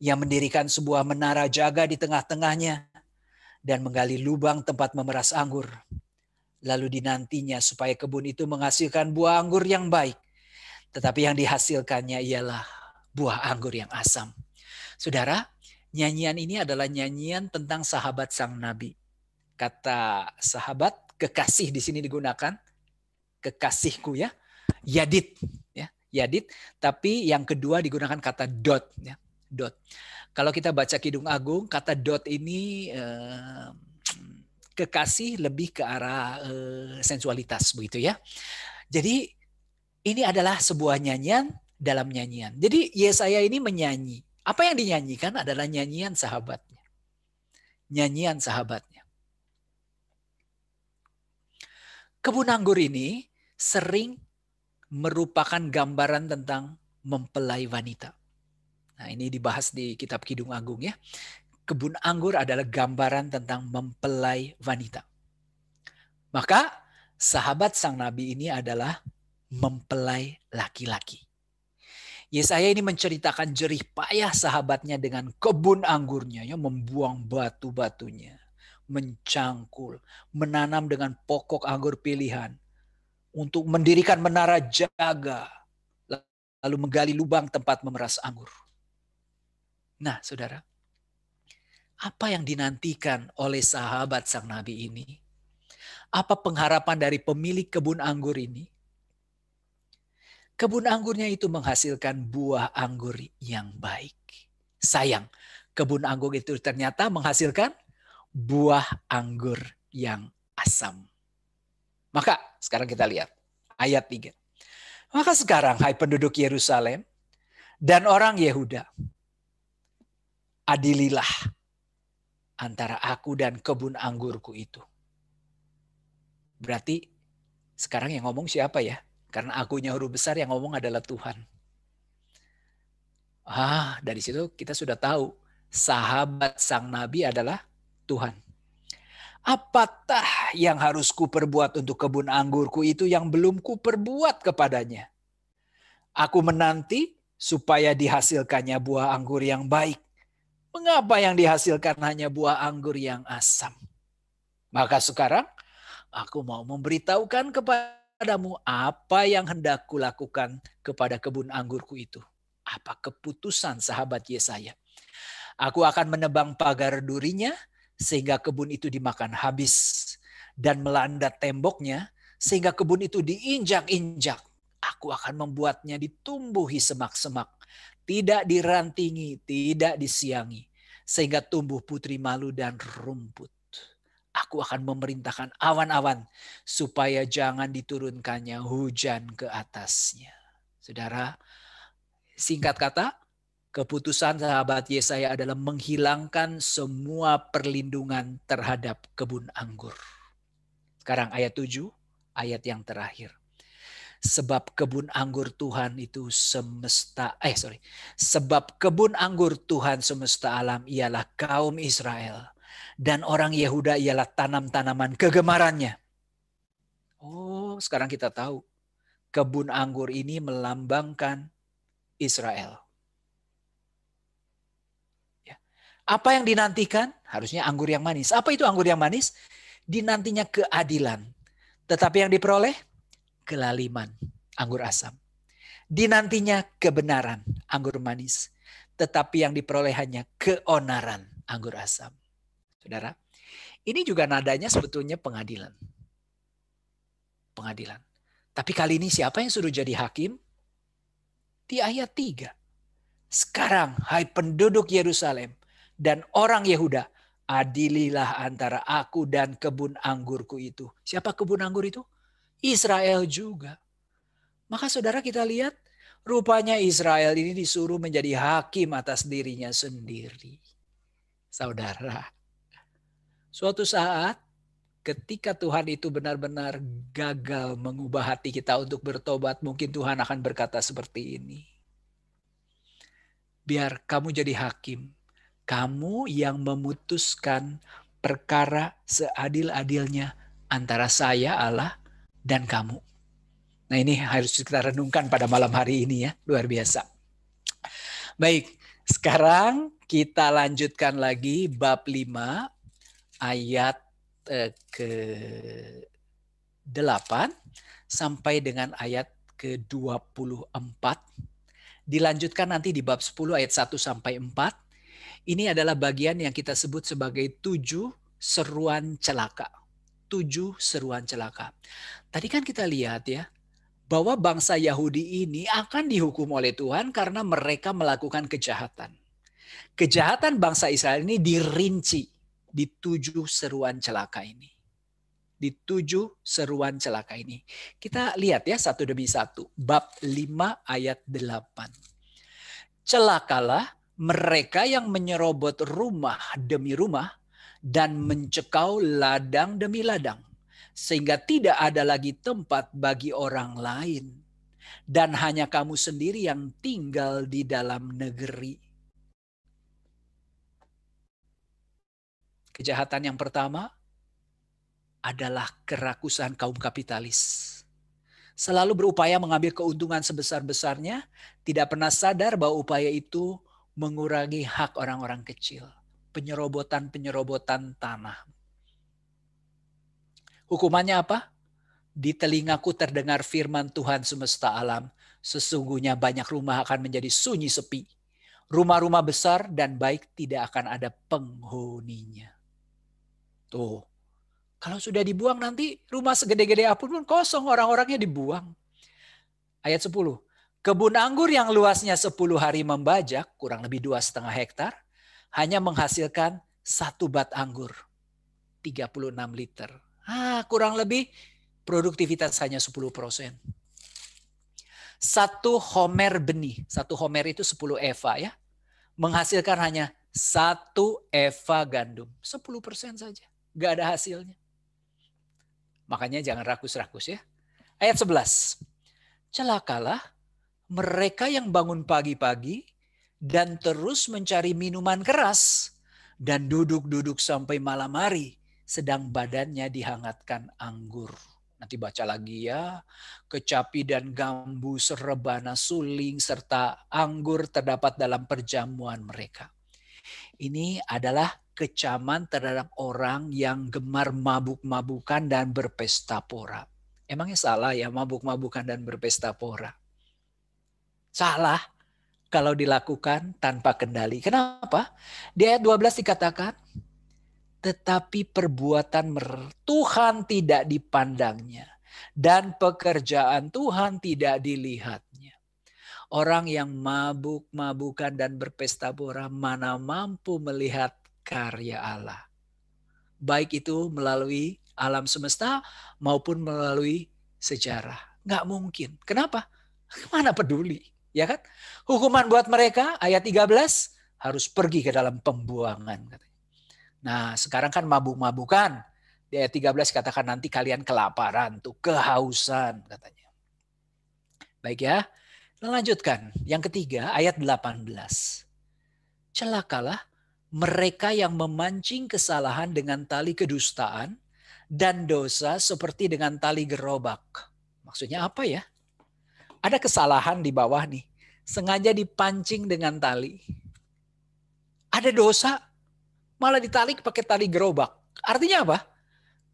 Ia mendirikan sebuah menara jaga di tengah-tengahnya dan menggali lubang tempat memeras anggur. Lalu dinantinya supaya kebun itu menghasilkan buah anggur yang baik. Tetapi yang dihasilkannya ialah buah anggur yang asam. Saudara, nyanyian ini adalah nyanyian tentang sahabat sang nabi. Kata sahabat, kekasih di sini digunakan. Kekasihku ya. Yadid. Ya, Yadid. Tapi yang kedua digunakan kata dot. Ya, dot. Kalau kita baca Kidung Agung, kata dot ini kekasih lebih ke arah sensualitas begitu ya. Jadi ini adalah sebuah nyanyian dalam nyanyian. Jadi Yesaya ini menyanyi. Apa yang dinyanyikan adalah nyanyian sahabatnya. Nyanyian sahabatnya. Kebun anggur ini sering merupakan gambaran tentang mempelai wanita. Nah, ini dibahas di kitab Kidung Agung ya. Kebun anggur adalah gambaran tentang mempelai wanita. Maka sahabat sang nabi ini adalah mempelai laki-laki. Yesaya ini menceritakan jerih payah sahabatnya dengan kebun anggurnya, ya, membuang batu-batunya, mencangkul, menanam dengan pokok anggur pilihan, untuk mendirikan menara jaga, lalu menggali lubang tempat memeras anggur. Nah, saudara, apa yang dinantikan oleh sahabat sang nabi ini? Apa pengharapan dari pemilik kebun anggur ini? Kebun anggurnya itu menghasilkan buah anggur yang baik. Sayang, kebun anggur itu ternyata menghasilkan buah anggur yang asam. Maka sekarang kita lihat ayat 3. Maka sekarang hai penduduk Yerusalem dan orang Yehuda, adililah antara aku dan kebun anggurku itu. Berarti sekarang yang ngomong siapa ya? Karena akunya huruf besar, yang ngomong adalah Tuhan. Dari situ kita sudah tahu sahabat sang nabi adalah Tuhan. Apatah yang harus kuperbuat untuk kebun anggurku itu yang belum kuperbuat kepadanya? Aku menanti supaya dihasilkannya buah anggur yang baik. Mengapa yang dihasilkan hanya buah anggur yang asam? Maka sekarang aku mau memberitahukan kepadamu apa yang hendak kulakukan kepada kebun anggurku itu. Apa keputusan sahabat Yesaya? Aku akan menebang pagar durinya sehingga kebun itu dimakan habis, dan melanda temboknya sehingga kebun itu diinjak-injak. Aku akan membuatnya ditumbuhi semak-semak, tidak dirantingi, tidak disiangi, sehingga tumbuh putri malu dan rumput. Aku akan memerintahkan awan-awan supaya jangan diturunkannya hujan ke atasnya. Saudara, singkat kata, keputusan sahabat Yesaya adalah menghilangkan semua perlindungan terhadap kebun anggur. Sekarang ayat 7, ayat yang terakhir. Sebab kebun anggur Tuhan itu Sebab kebun anggur Tuhan semesta alam ialah kaum Israel, dan orang Yehuda ialah tanam-tanaman kegemarannya. Oh, sekarang kita tahu. Kebun anggur ini melambangkan Israel. Ya. Apa yang dinantikan? Harusnya anggur yang manis. Apa itu anggur yang manis? Dinantinya keadilan. Tetapi yang diperoleh? Kelaliman, anggur asam. Dinantinya kebenaran, anggur manis. Tetapi yang diperoleh hanya keonaran, anggur asam. Saudara, ini juga nadanya sebetulnya pengadilan. Pengadilan. Tapi kali ini siapa yang suruh jadi hakim? Di ayat 3. Sekarang, hai penduduk Yerusalem dan orang Yehuda, adililah antara aku dan kebun anggurku itu. Siapa kebun anggur itu? Israel juga. Maka saudara kita lihat, rupanya Israel ini disuruh menjadi hakim atas dirinya sendiri. Saudara, suatu saat ketika Tuhan itu benar-benar gagal mengubah hati kita untuk bertobat, mungkin Tuhan akan berkata seperti ini. Biar kamu jadi hakim, kamu yang memutuskan perkara seadil-adilnya antara saya Allah dan kamu. Nah, ini harus kita renungkan pada malam hari ini ya, luar biasa. Baik, sekarang kita lanjutkan lagi bab 5 ayat ke-8 sampai dengan ayat ke-24. Dilanjutkan nanti di bab 10 ayat 1 sampai 4. Ini adalah bagian yang kita sebut sebagai 7 seruan celaka. 7 seruan celaka. Tadi kan kita lihat ya, bahwa bangsa Yahudi ini akan dihukum oleh Tuhan karena mereka melakukan kejahatan. Kejahatan bangsa Israel ini dirinci di 7 seruan celaka ini. Di 7 seruan celaka ini. Kita lihat ya satu demi satu. Bab 5 ayat 8. Celakalah mereka yang menyerobot rumah demi rumah dan mencekau ladang demi ladang, sehingga tidak ada lagi tempat bagi orang lain, dan hanya kamu sendiri yang tinggal di dalam negeri. Kejahatan yang pertama adalah kerakusan kaum kapitalis. Selalu berupaya mengambil keuntungan sebesar-besarnya, tidak pernah sadar bahwa upaya itu mengurangi hak orang-orang kecil. Penyerobotan tanah. Hukumannya apa? Di telingaku terdengar firman Tuhan semesta alam. Sesungguhnya banyak rumah akan menjadi sunyi sepi. Rumah-rumah besar dan baik tidak akan ada penghuninya. Tuh, kalau sudah dibuang nanti rumah segede-gede apapun kosong, orang-orangnya dibuang. Ayat 10. Kebun anggur yang luasnya 10 hari membajak, kurang lebih 2,5 hektar, hanya menghasilkan 1 bat anggur, 36 liter. Kurang lebih produktivitas hanya 10%. 1 homer benih, 1 homer itu 10 eva ya, menghasilkan hanya 1 eva gandum, 10% saja, gak ada hasilnya. Makanya jangan rakus-rakus ya. Ayat 11. Celakalah mereka yang bangun pagi-pagi dan terus mencari minuman keras dan duduk-duduk sampai malam hari, sedang badannya dihangatkan anggur. Nanti baca lagi ya. Kecapi dan gambu, serebana, suling, serta anggur terdapat dalam perjamuan mereka. Ini adalah kecaman terhadap orang yang gemar mabuk-mabukan dan berpesta pora. Emangnya salah ya mabuk-mabukan dan berpesta pora? Salah. kalau dilakukan tanpa kendali. Kenapa? Di ayat 12 dikatakan, tetapi perbuatan Tuhan tidak dipandangnya dan pekerjaan Tuhan tidak dilihatnya. Orang yang mabuk-mabukan dan berpesta pora mana mampu melihat karya Allah. Baik itu melalui alam semesta maupun melalui sejarah. Nggak mungkin. Kenapa? Mana peduli. Ya kan? Hukuman buat mereka, ayat 13, harus pergi ke dalam pembuangan. Nah, sekarang kan mabuk-mabukan. Di ayat 13 katakan nanti kalian kelaparan, tuh kehausan katanya. Baik ya, kita lanjutkan. Yang ketiga, ayat 18. Celakalah mereka yang memancing kesalahan dengan tali kedustaan dan dosa seperti dengan tali gerobak. Maksudnya apa ya? Ada kesalahan di bawah nih. Sengaja dipancing dengan tali. Ada dosa, malah ditarik pakai tali gerobak. Artinya apa?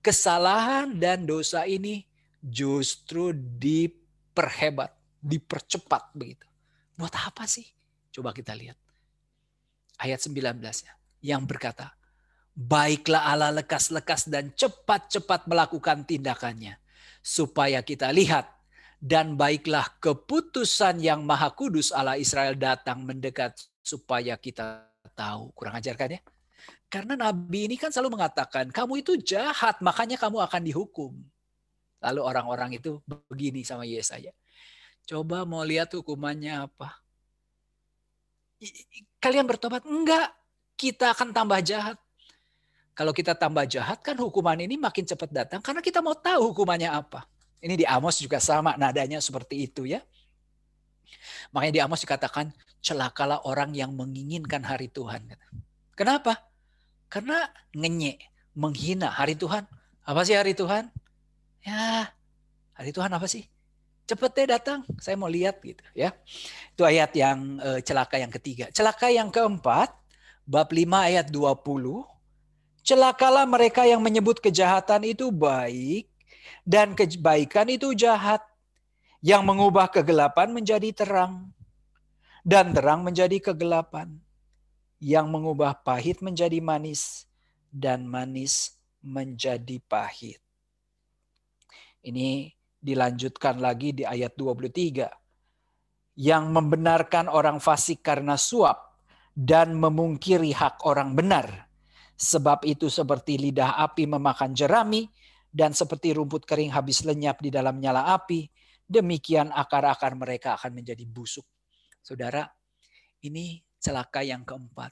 Kesalahan dan dosa ini justru diperhebat, dipercepat begitu. Buat apa sih? Coba kita lihat. Ayat 19-nya yang berkata, baiklah Allah lekas-lekas dan cepat-cepat melakukan tindakannya, supaya kita lihat, dan baiklah keputusan yang Maha Kudus Allah Israel datang mendekat, supaya kita tahu. Kurang ajar kan ya? Karena Nabi ini kan selalu mengatakan, kamu itu jahat, makanya kamu akan dihukum. Lalu orang-orang itu begini sama Yesaya. Coba mau lihat hukumannya apa? Kalian bertobat? Enggak, kita akan tambah jahat. Kalau kita tambah jahat kan hukuman ini makin cepat datang karena kita mau tahu hukumannya apa. Ini di Amos juga sama nadanya seperti itu ya. Makanya di Amos dikatakan celakalah orang yang menginginkan hari Tuhan. Kenapa? Karena ngenyek, menghina hari Tuhan. Apa sih hari Tuhan? Ya, hari Tuhan apa sih? Cepet deh datang, saya mau lihat gitu ya. Itu ayat yang celaka yang ketiga. Celaka yang keempat, bab 5 ayat 20. Celakalah mereka yang menyebut kejahatan itu baik dan kebaikan itu jahat. Yang mengubah kegelapan menjadi terang dan terang menjadi kegelapan. Yang mengubah pahit menjadi manis dan manis menjadi pahit. Ini dilanjutkan lagi di ayat 23. Yang membenarkan orang fasik karena suap dan memungkiri hak orang benar. Sebab itu seperti lidah api memakan jerami dan seperti rumput kering habis lenyap di dalam nyala api. Demikian akar-akar mereka akan menjadi busuk. Saudara, ini celaka yang keempat.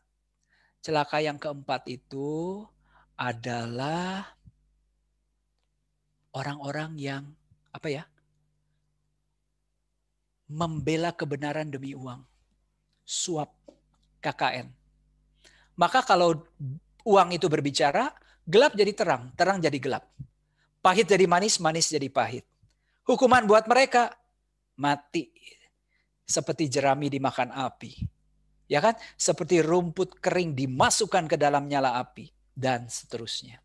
Celaka yang keempat itu adalah orang-orang yang membela kebenaran demi uang. Suap, KKN. Maka kalau uang itu berbicara, gelap jadi terang, terang jadi gelap. Pahit jadi manis, manis jadi pahit. Hukuman buat mereka, mati. Seperti jerami dimakan api. Ya kan? Seperti rumput kering dimasukkan ke dalam nyala api. Dan seterusnya.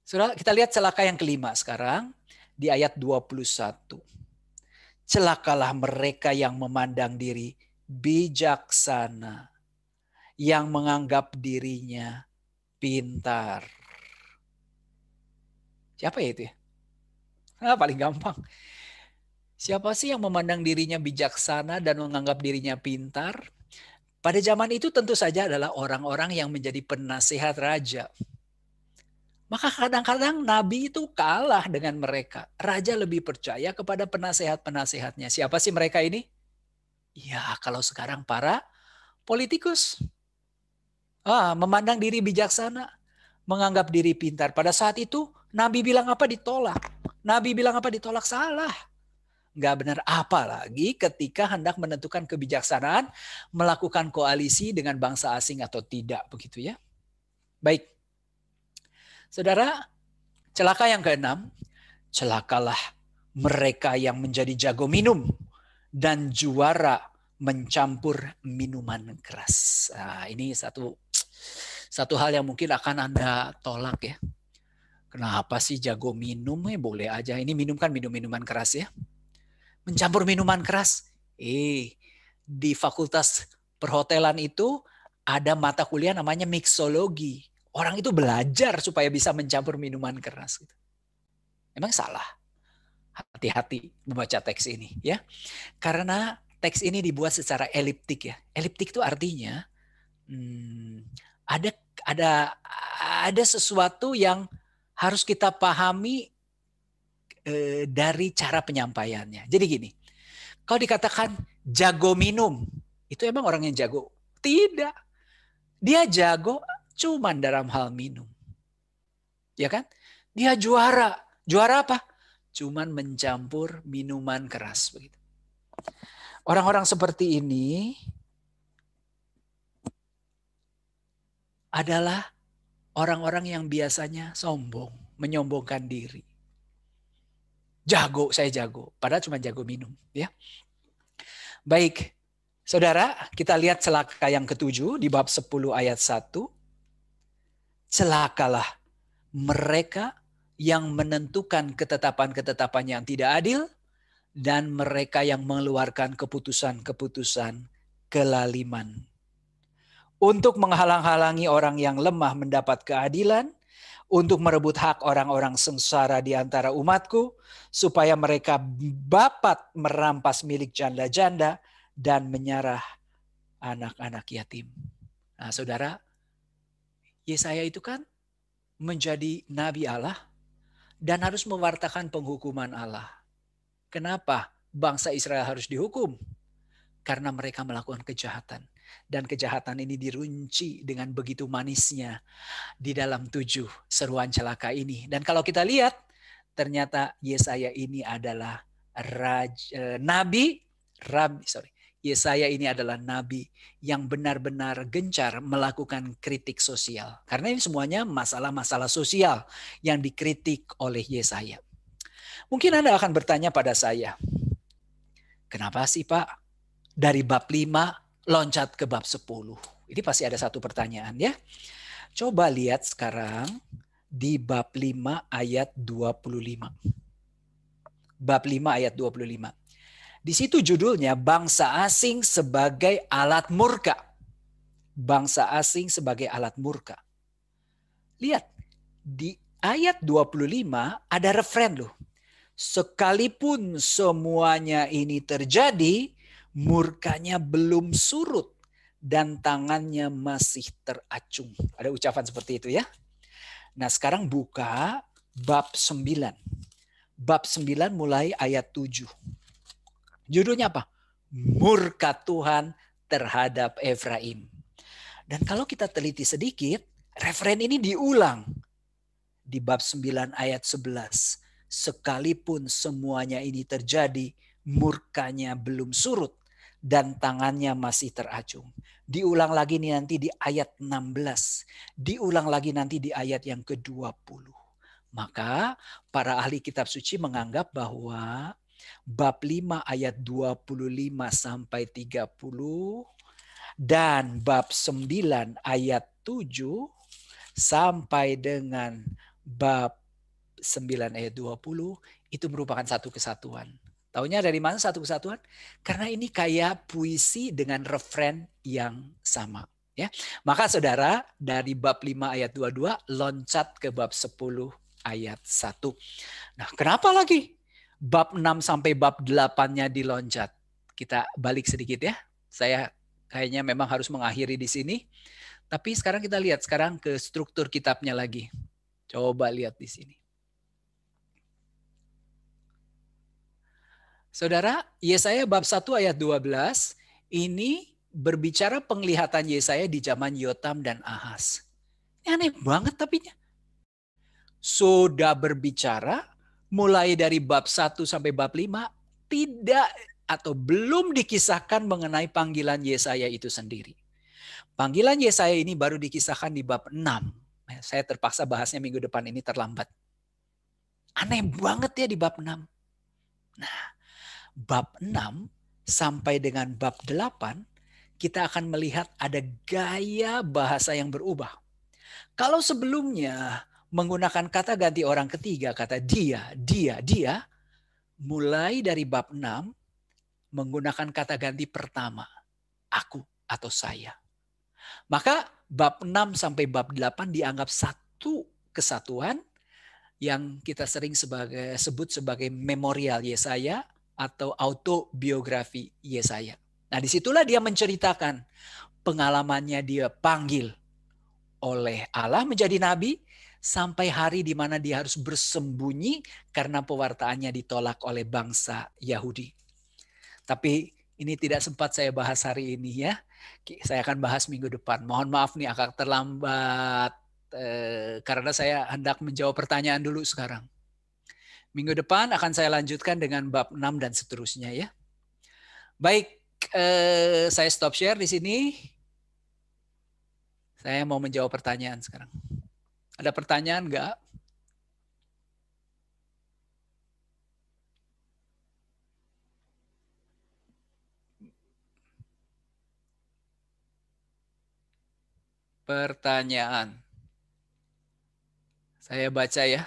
Saudara, kita lihat celaka yang kelima sekarang. Di ayat 21. Celakalah mereka yang memandang diri bijaksana. Yang menganggap dirinya pintar. Siapa ya itu ya? Paling gampang. Siapa sih yang memandang dirinya bijaksana dan menganggap dirinya pintar? Pada zaman itu tentu saja adalah orang-orang yang menjadi penasehat raja. Maka kadang-kadang Nabi itu kalah dengan mereka. Raja lebih percaya kepada penasehat-penasehatnya. Siapa sih mereka ini? Ya, kalau sekarang para politikus. Memandang diri bijaksana, menganggap diri pintar. Pada saat itu Nabi bilang apa ditolak. Nabi bilang apa ditolak, salah. Nggak benar, apalagi ketika hendak menentukan kebijaksanaan, melakukan koalisi dengan bangsa asing atau tidak, begitu ya. Baik. Saudara, celaka yang keenam, celakalah mereka yang menjadi jago minum dan juara mencampur minuman keras. Nah, ini satu hal yang mungkin akan Anda tolak ya. Kenapa sih jago minum? Boleh aja. Ini minum kan minuman keras ya. Mencampur minuman keras. Di Fakultas Perhotelan itu ada mata kuliah namanya mixologi. Orang itu belajar supaya bisa mencampur minuman keras. Emang salah? Hati-hati membaca teks ini, ya. Karena teks ini dibuat secara eliptik, ya. Eliptik itu artinya ada sesuatu yang harus kita pahami dari cara penyampaiannya. Jadi gini, kalau dikatakan jago minum, itu emang orang yang jago? Tidak. Dia jago cuman dalam hal minum. Ya kan? Dia juara. Juara apa? Cuman mencampur minuman keras. Begitu. Orang-orang seperti ini adalah orang-orang yang biasanya sombong, menyombongkan diri. Jago, saya jago. Padahal cuma jago minum. Ya. Baik, saudara, kita lihat celaka yang ke-7 di bab 10 ayat 1. Celakalah mereka yang menentukan ketetapan-ketetapan yang tidak adil dan mereka yang mengeluarkan keputusan-keputusan kelaliman. Untuk menghalang-halangi orang yang lemah mendapat keadilan, untuk merebut hak orang-orang sengsara di antara umatku, supaya mereka dapat merampas milik janda-janda dan menyarah anak-anak yatim. Nah, saudara, Yesaya itu kan menjadi nabi Allah dan harus mewartakan penghukuman Allah. Kenapa bangsa Israel harus dihukum? Karena mereka melakukan kejahatan. Dan kejahatan ini dirunci dengan begitu manisnya di dalam 7 seruan celaka ini. Dan kalau kita lihat, ternyata Yesaya ini adalah Yesaya ini adalah nabi yang benar-benar gencar melakukan kritik sosial. Karena ini semuanya masalah-masalah sosial yang dikritik oleh Yesaya. Mungkin Anda akan bertanya pada saya, kenapa sih Pak dari bab 5 loncat ke bab 10? Ini pasti ada satu pertanyaan, ya. Coba lihat sekarang di bab 5 ayat 25. Bab 5 ayat 25. Di situ judulnya bangsa asing sebagai alat murka. Bangsa asing sebagai alat murka. Lihat, di ayat 25 ada referen loh. Sekalipun semuanya ini terjadi, murkanya belum surut dan tangannya masih teracung. Ada ucapan seperti itu, ya. Nah, sekarang buka bab 9. Bab 9 mulai ayat 7. Judulnya apa? Murka Tuhan terhadap Efraim. Dan kalau kita teliti sedikit, referen ini diulang di bab 9 ayat 11. Sekalipun semuanya ini terjadi, murkanya belum surut dan tangannya masih teracung. Diulang lagi nih nanti di ayat 16. Diulang lagi nanti di ayat yang ke-20. Maka para ahli kitab suci menganggap bahwa bab 5 ayat 25 sampai 30 dan bab 9 ayat 7 sampai dengan bab 9 ayat 20 itu merupakan satu kesatuan. Taunya dari mana satu kesatuan? Karena ini kayak puisi dengan referen yang sama. Ya, maka saudara dari bab 5 ayat 22 loncat ke bab 10 ayat 1. Nah, kenapa lagi bab 6 sampai bab 8-nya diloncat? Kita balik sedikit ya. Saya kayaknya memang harus mengakhiri di sini. Tapi sekarang kita lihat sekarang ke struktur kitabnya lagi. Coba lihat di sini. Saudara, Yesaya bab 1 ayat 12 ini berbicara penglihatan Yesaya di zaman Yotam dan Ahaz. Ini aneh banget tapi. Sudah berbicara mulai dari bab 1 sampai bab 5 tidak atau belum dikisahkan mengenai panggilan Yesaya itu sendiri. Panggilan Yesaya ini baru dikisahkan di bab 6. Saya terpaksa bahasnya minggu depan ini terlambat. Aneh banget ya di bab 6. Nah, bab 6 sampai dengan bab 8 kita akan melihat ada gaya bahasa yang berubah. Kalau sebelumnya menggunakan kata ganti orang ketiga, kata dia, mulai dari bab 6 menggunakan kata ganti pertama, aku atau saya. Maka bab 6 sampai bab 8 dianggap satu kesatuan yang kita sering sebut sebagai memorial Yesaya atau autobiografi Yesaya. Nah, disitulah dia menceritakan pengalamannya dia panggil oleh Allah menjadi nabi sampai hari di mana dia harus bersembunyi karena pewartaannya ditolak oleh bangsa Yahudi. Tapi ini tidak sempat saya bahas hari ini ya. Saya akan bahas minggu depan. Mohon maaf nih agak terlambat karena saya hendak menjawab pertanyaan dulu sekarang. Minggu depan akan saya lanjutkan dengan bab 6 dan seterusnya ya. Baik, saya stop share di sini. Saya mau menjawab pertanyaan sekarang. Ada pertanyaan enggak? Pertanyaan. Saya baca ya.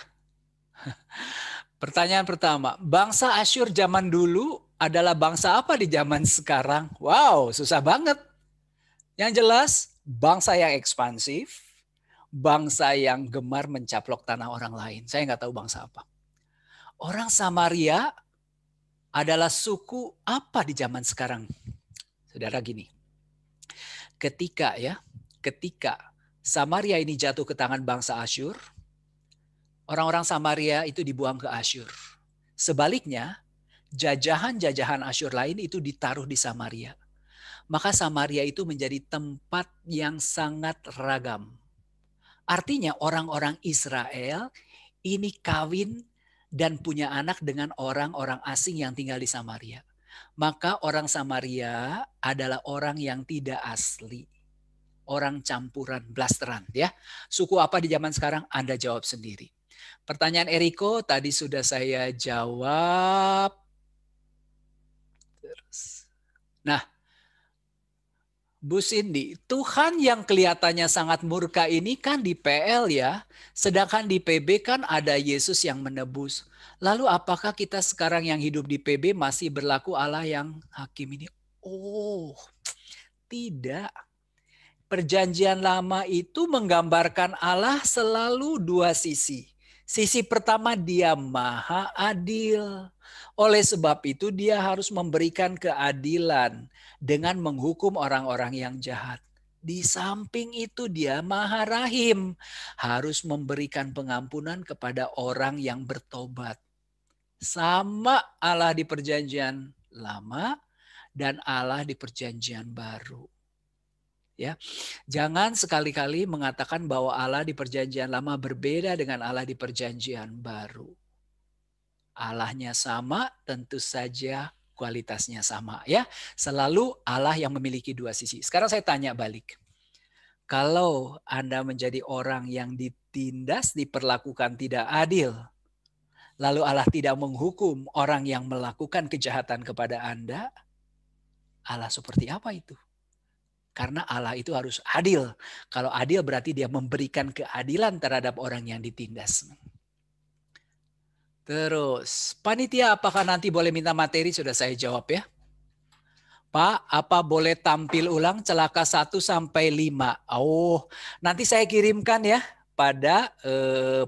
Pertanyaan pertama, bangsa Asyur zaman dulu adalah bangsa apa di zaman sekarang? Wow, susah banget. Yang jelas, bangsa yang ekspansif, bangsa yang gemar mencaplok tanah orang lain. Saya nggak tahu bangsa apa. Orang Samaria adalah suku apa di zaman sekarang? Saudara gini, ketika Samaria ini jatuh ke tangan bangsa Asyur, orang-orang Samaria itu dibuang ke Asyur. Sebaliknya, jajahan-jajahan Asyur lain itu ditaruh di Samaria. Maka Samaria itu menjadi tempat yang sangat ragam. Artinya orang-orang Israel ini kawin dan punya anak dengan orang-orang asing yang tinggal di Samaria. Maka orang Samaria adalah orang yang tidak asli. Orang campuran, blasteran ya. Suku apa di zaman sekarang? Anda jawab sendiri. Pertanyaan Eriko tadi sudah saya jawab. Nah, Bu Cindy, Tuhan yang kelihatannya sangat murka ini kan di PL ya. Sedangkan di PB kan ada Yesus yang menebus. Lalu apakah kita sekarang yang hidup di PB masih berlaku Allah yang hakim ini? Oh, tidak. Perjanjian lama itu menggambarkan Allah selalu dua sisi. Sisi pertama dia maha adil. Oleh sebab itu dia harus memberikan keadilan dengan menghukum orang-orang yang jahat. Di samping itu dia maha rahim. Harus memberikan pengampunan kepada orang yang bertobat. Sama Allah di perjanjian lama dan Allah di perjanjian baru. Ya, jangan sekali-kali mengatakan bahwa Allah di perjanjian lama berbeda dengan Allah di perjanjian baru. Allahnya sama, tentu saja kualitasnya sama ya. Selalu Allah yang memiliki dua sisi. Sekarang saya tanya balik. Kalau Anda menjadi orang yang ditindas, diperlakukan tidak adil, lalu Allah tidak menghukum orang yang melakukan kejahatan kepada Anda, Allah seperti apa itu? Karena Allah itu harus adil. Kalau adil berarti dia memberikan keadilan terhadap orang yang ditindas. Terus, panitia apakah nanti boleh minta materi? Sudah saya jawab ya. Pak, apa boleh tampil ulang celaka 1 sampai 5? Oh, nanti saya kirimkan ya pada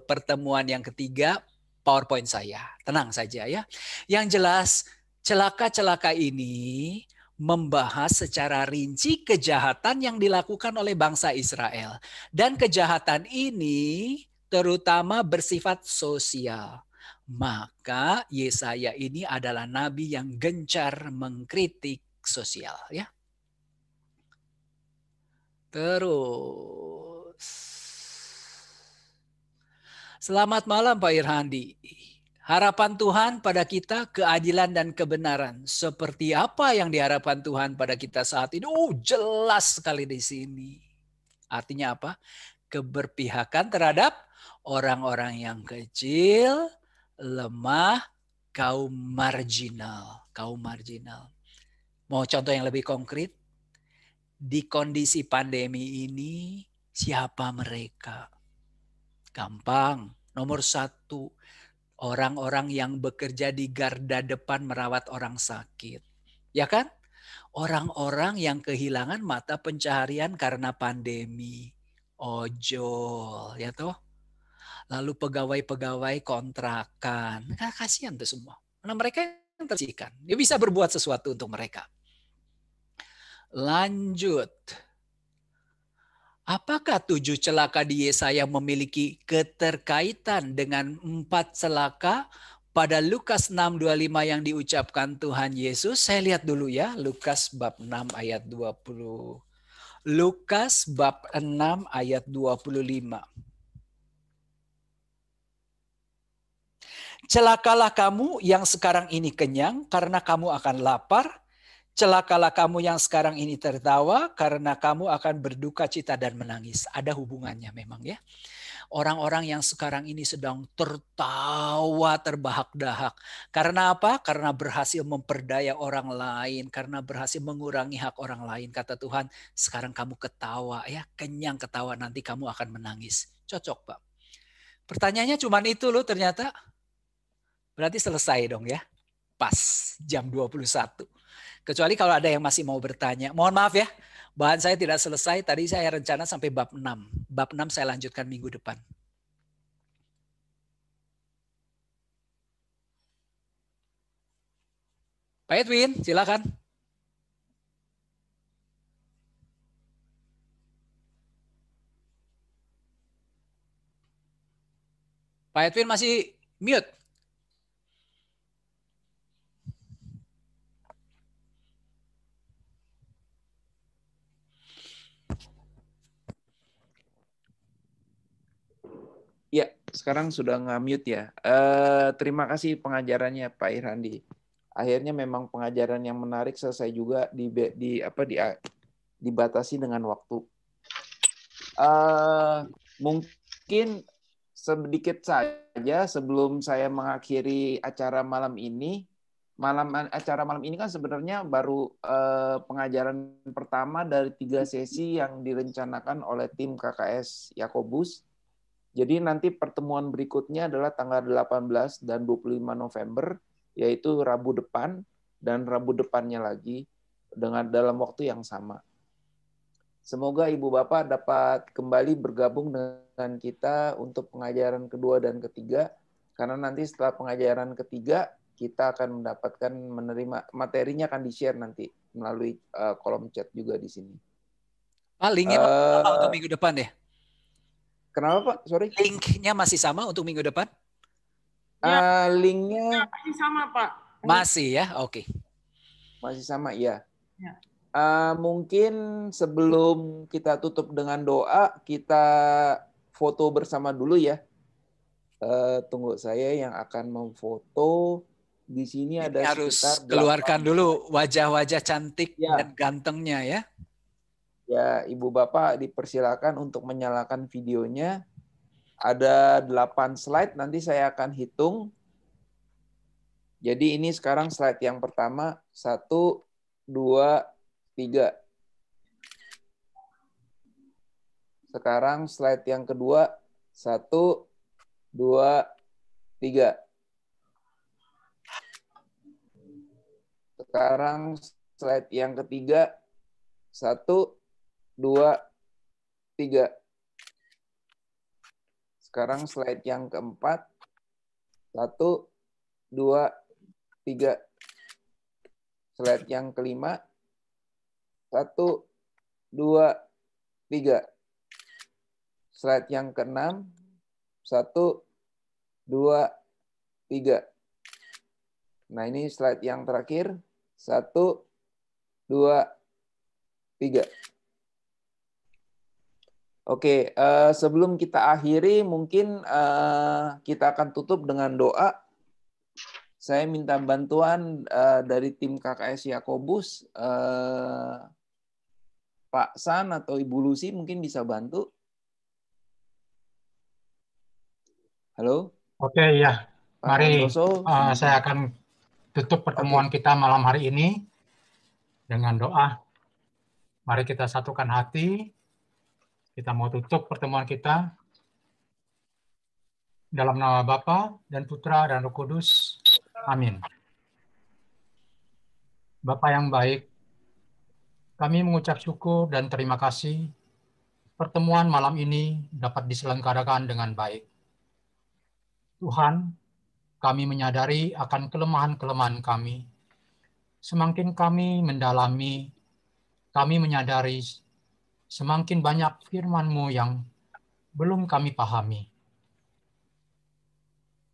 pertemuan yang ketiga PowerPoint saya. Tenang saja ya. Yang jelas, celaka-celaka ini membahas secara rinci kejahatan yang dilakukan oleh bangsa Israel. Dan kejahatan ini terutama bersifat sosial. Maka Yesaya ini adalah nabi yang gencar mengkritik sosial ya. Terus. Selamat malam Pak Irhandi. Harapan Tuhan pada kita keadilan dan kebenaran. Seperti apa yang diharapkan Tuhan pada kita saat ini? Oh, jelas sekali di sini. Artinya apa? Keberpihakan terhadap orang-orang yang kecil, lemah, kaum marginal. Kaum marginal. Mau contoh yang lebih konkret? Di kondisi pandemi ini, siapa mereka? Gampang. Nomor 1. Orang-orang yang bekerja di garda depan merawat orang sakit. Ya kan? Orang-orang yang kehilangan mata pencaharian karena pandemi. Ojol, ya toh? Lalu pegawai-pegawai kontrakan. Nah, kasihan tuh semua. Nah, mereka yang tersihkan. Dia bisa berbuat sesuatu untuk mereka. Lanjut. Apakah 7 celaka di Yesaya memiliki keterkaitan dengan 4 celaka pada Lukas 6:25 yang diucapkan Tuhan Yesus? Saya lihat dulu ya, Lukas bab 6 ayat 20. Lukas bab 6 ayat 25. Celakalah kamu yang sekarang ini kenyang karena kamu akan lapar. Celakalah kamu yang sekarang ini tertawa karena kamu akan berduka cita dan menangis. Ada hubungannya memang ya. Orang-orang yang sekarang ini sedang tertawa terbahak-dahak. Karena apa? Karena berhasil memperdaya orang lain. Karena berhasil mengurangi hak orang lain. Kata Tuhan, sekarang kamu ketawa ya. Kenyang ketawa, nanti kamu akan menangis. Cocok Pak. Pertanyaannya cuma itu loh ternyata. Berarti selesai dong ya. Pas jam 21. Kecuali kalau ada yang masih mau bertanya. Mohon maaf ya, bahan saya tidak selesai. Tadi saya rencana sampai bab 6. Bab 6 saya lanjutkan minggu depan. Pak Edwin, silakan. Pak Edwin masih mute. Ya, sekarang sudah nge-mute ya. Terima kasih pengajarannya Pak Irhandi. Akhirnya memang pengajaran yang menarik, selesai juga dibatasi dengan waktu. Mungkin sedikit saja sebelum saya mengakhiri acara malam ini. Acara malam ini kan sebenarnya baru pengajaran pertama dari 3 sesi yang direncanakan oleh tim KKS Yakobus. Jadi nanti pertemuan berikutnya adalah tanggal 18 dan 25 November, yaitu Rabu depan dan Rabu depannya lagi dalam waktu yang sama. Semoga Ibu Bapak dapat kembali bergabung dengan kita untuk pengajaran kedua dan ketiga, karena nanti setelah pengajaran ketiga kita akan menerima materinya, akan di-share nanti melalui kolom chat juga di sini. Pak, linknya masih sama untuk minggu depan ya? Kenapa Pak? Sorry. Linknya masih sama untuk minggu depan? Linknya masih sama Pak. Masih ya, oke. Masih sama ya. Mungkin sebelum kita tutup dengan doa, kita foto bersama dulu ya. Tunggu, saya yang akan memfoto. Di sini ada harus sekitar keluarkan dulu wajah-wajah cantik ya, dan gantengnya ya. Ya, Ibu Bapak dipersilakan untuk menyalakan videonya. Ada 8 slide, nanti saya akan hitung. Jadi ini sekarang slide yang pertama, 1, 2, 3. Sekarang slide yang kedua, 1, 2, 3. Sekarang slide yang ketiga, 1, 2, 3. Sekarang slide yang keempat, 1, 2, 3. Slide yang kelima, 1, 2, 3. Slide yang keenam, 1, 2, 3. Nah, ini slide yang terakhir, 1, 2, 3. Oke, sebelum kita akhiri, mungkin kita akan tutup dengan doa. Saya minta bantuan dari tim KKS Yakobus, Pak San atau Ibu Lucy mungkin bisa bantu. Halo? Oke, ya. Mari saya akan tutup pertemuan kita malam hari ini dengan doa. Mari kita satukan hati. Kita mau tutup pertemuan kita dalam nama Bapa dan Putra dan Roh Kudus. Amin. Bapa yang baik, kami mengucap syukur dan terima kasih pertemuan malam ini dapat diselenggarakan dengan baik. Tuhan, kami menyadari akan kelemahan-kelemahan kami. Semakin kami mendalami, kami menyadari semakin banyak firman-Mu yang belum kami pahami.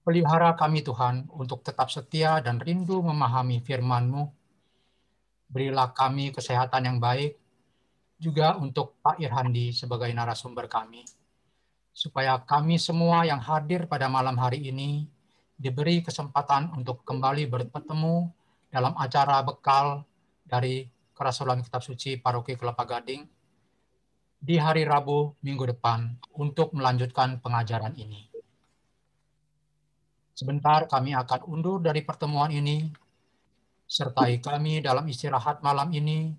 Pelihara kami Tuhan untuk tetap setia dan rindu memahami firman-Mu. Berilah kami kesehatan yang baik, juga untuk Pak Irhandi sebagai narasumber kami. Supaya kami semua yang hadir pada malam hari ini diberi kesempatan untuk kembali bertemu dalam acara bekal dari Kerasulan Kitab Suci Paroki Kelapa Gading di hari Rabu minggu depan untuk melanjutkan pengajaran ini. Sebentar kami akan undur dari pertemuan ini. Sertai kami dalam istirahat malam ini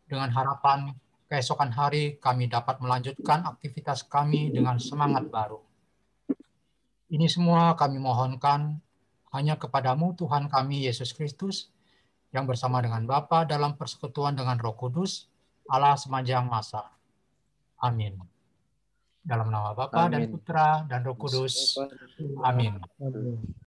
dengan harapan keesokan hari kami dapat melanjutkan aktivitas kami dengan semangat baru. Ini semua kami mohonkan hanya kepadamu Tuhan kami Yesus Kristus yang bersama dengan Bapa dalam persekutuan dengan Roh Kudus, Allah sepanjang masa. Amin. Dalam nama Bapa dan Putra dan Roh Kudus. Amin.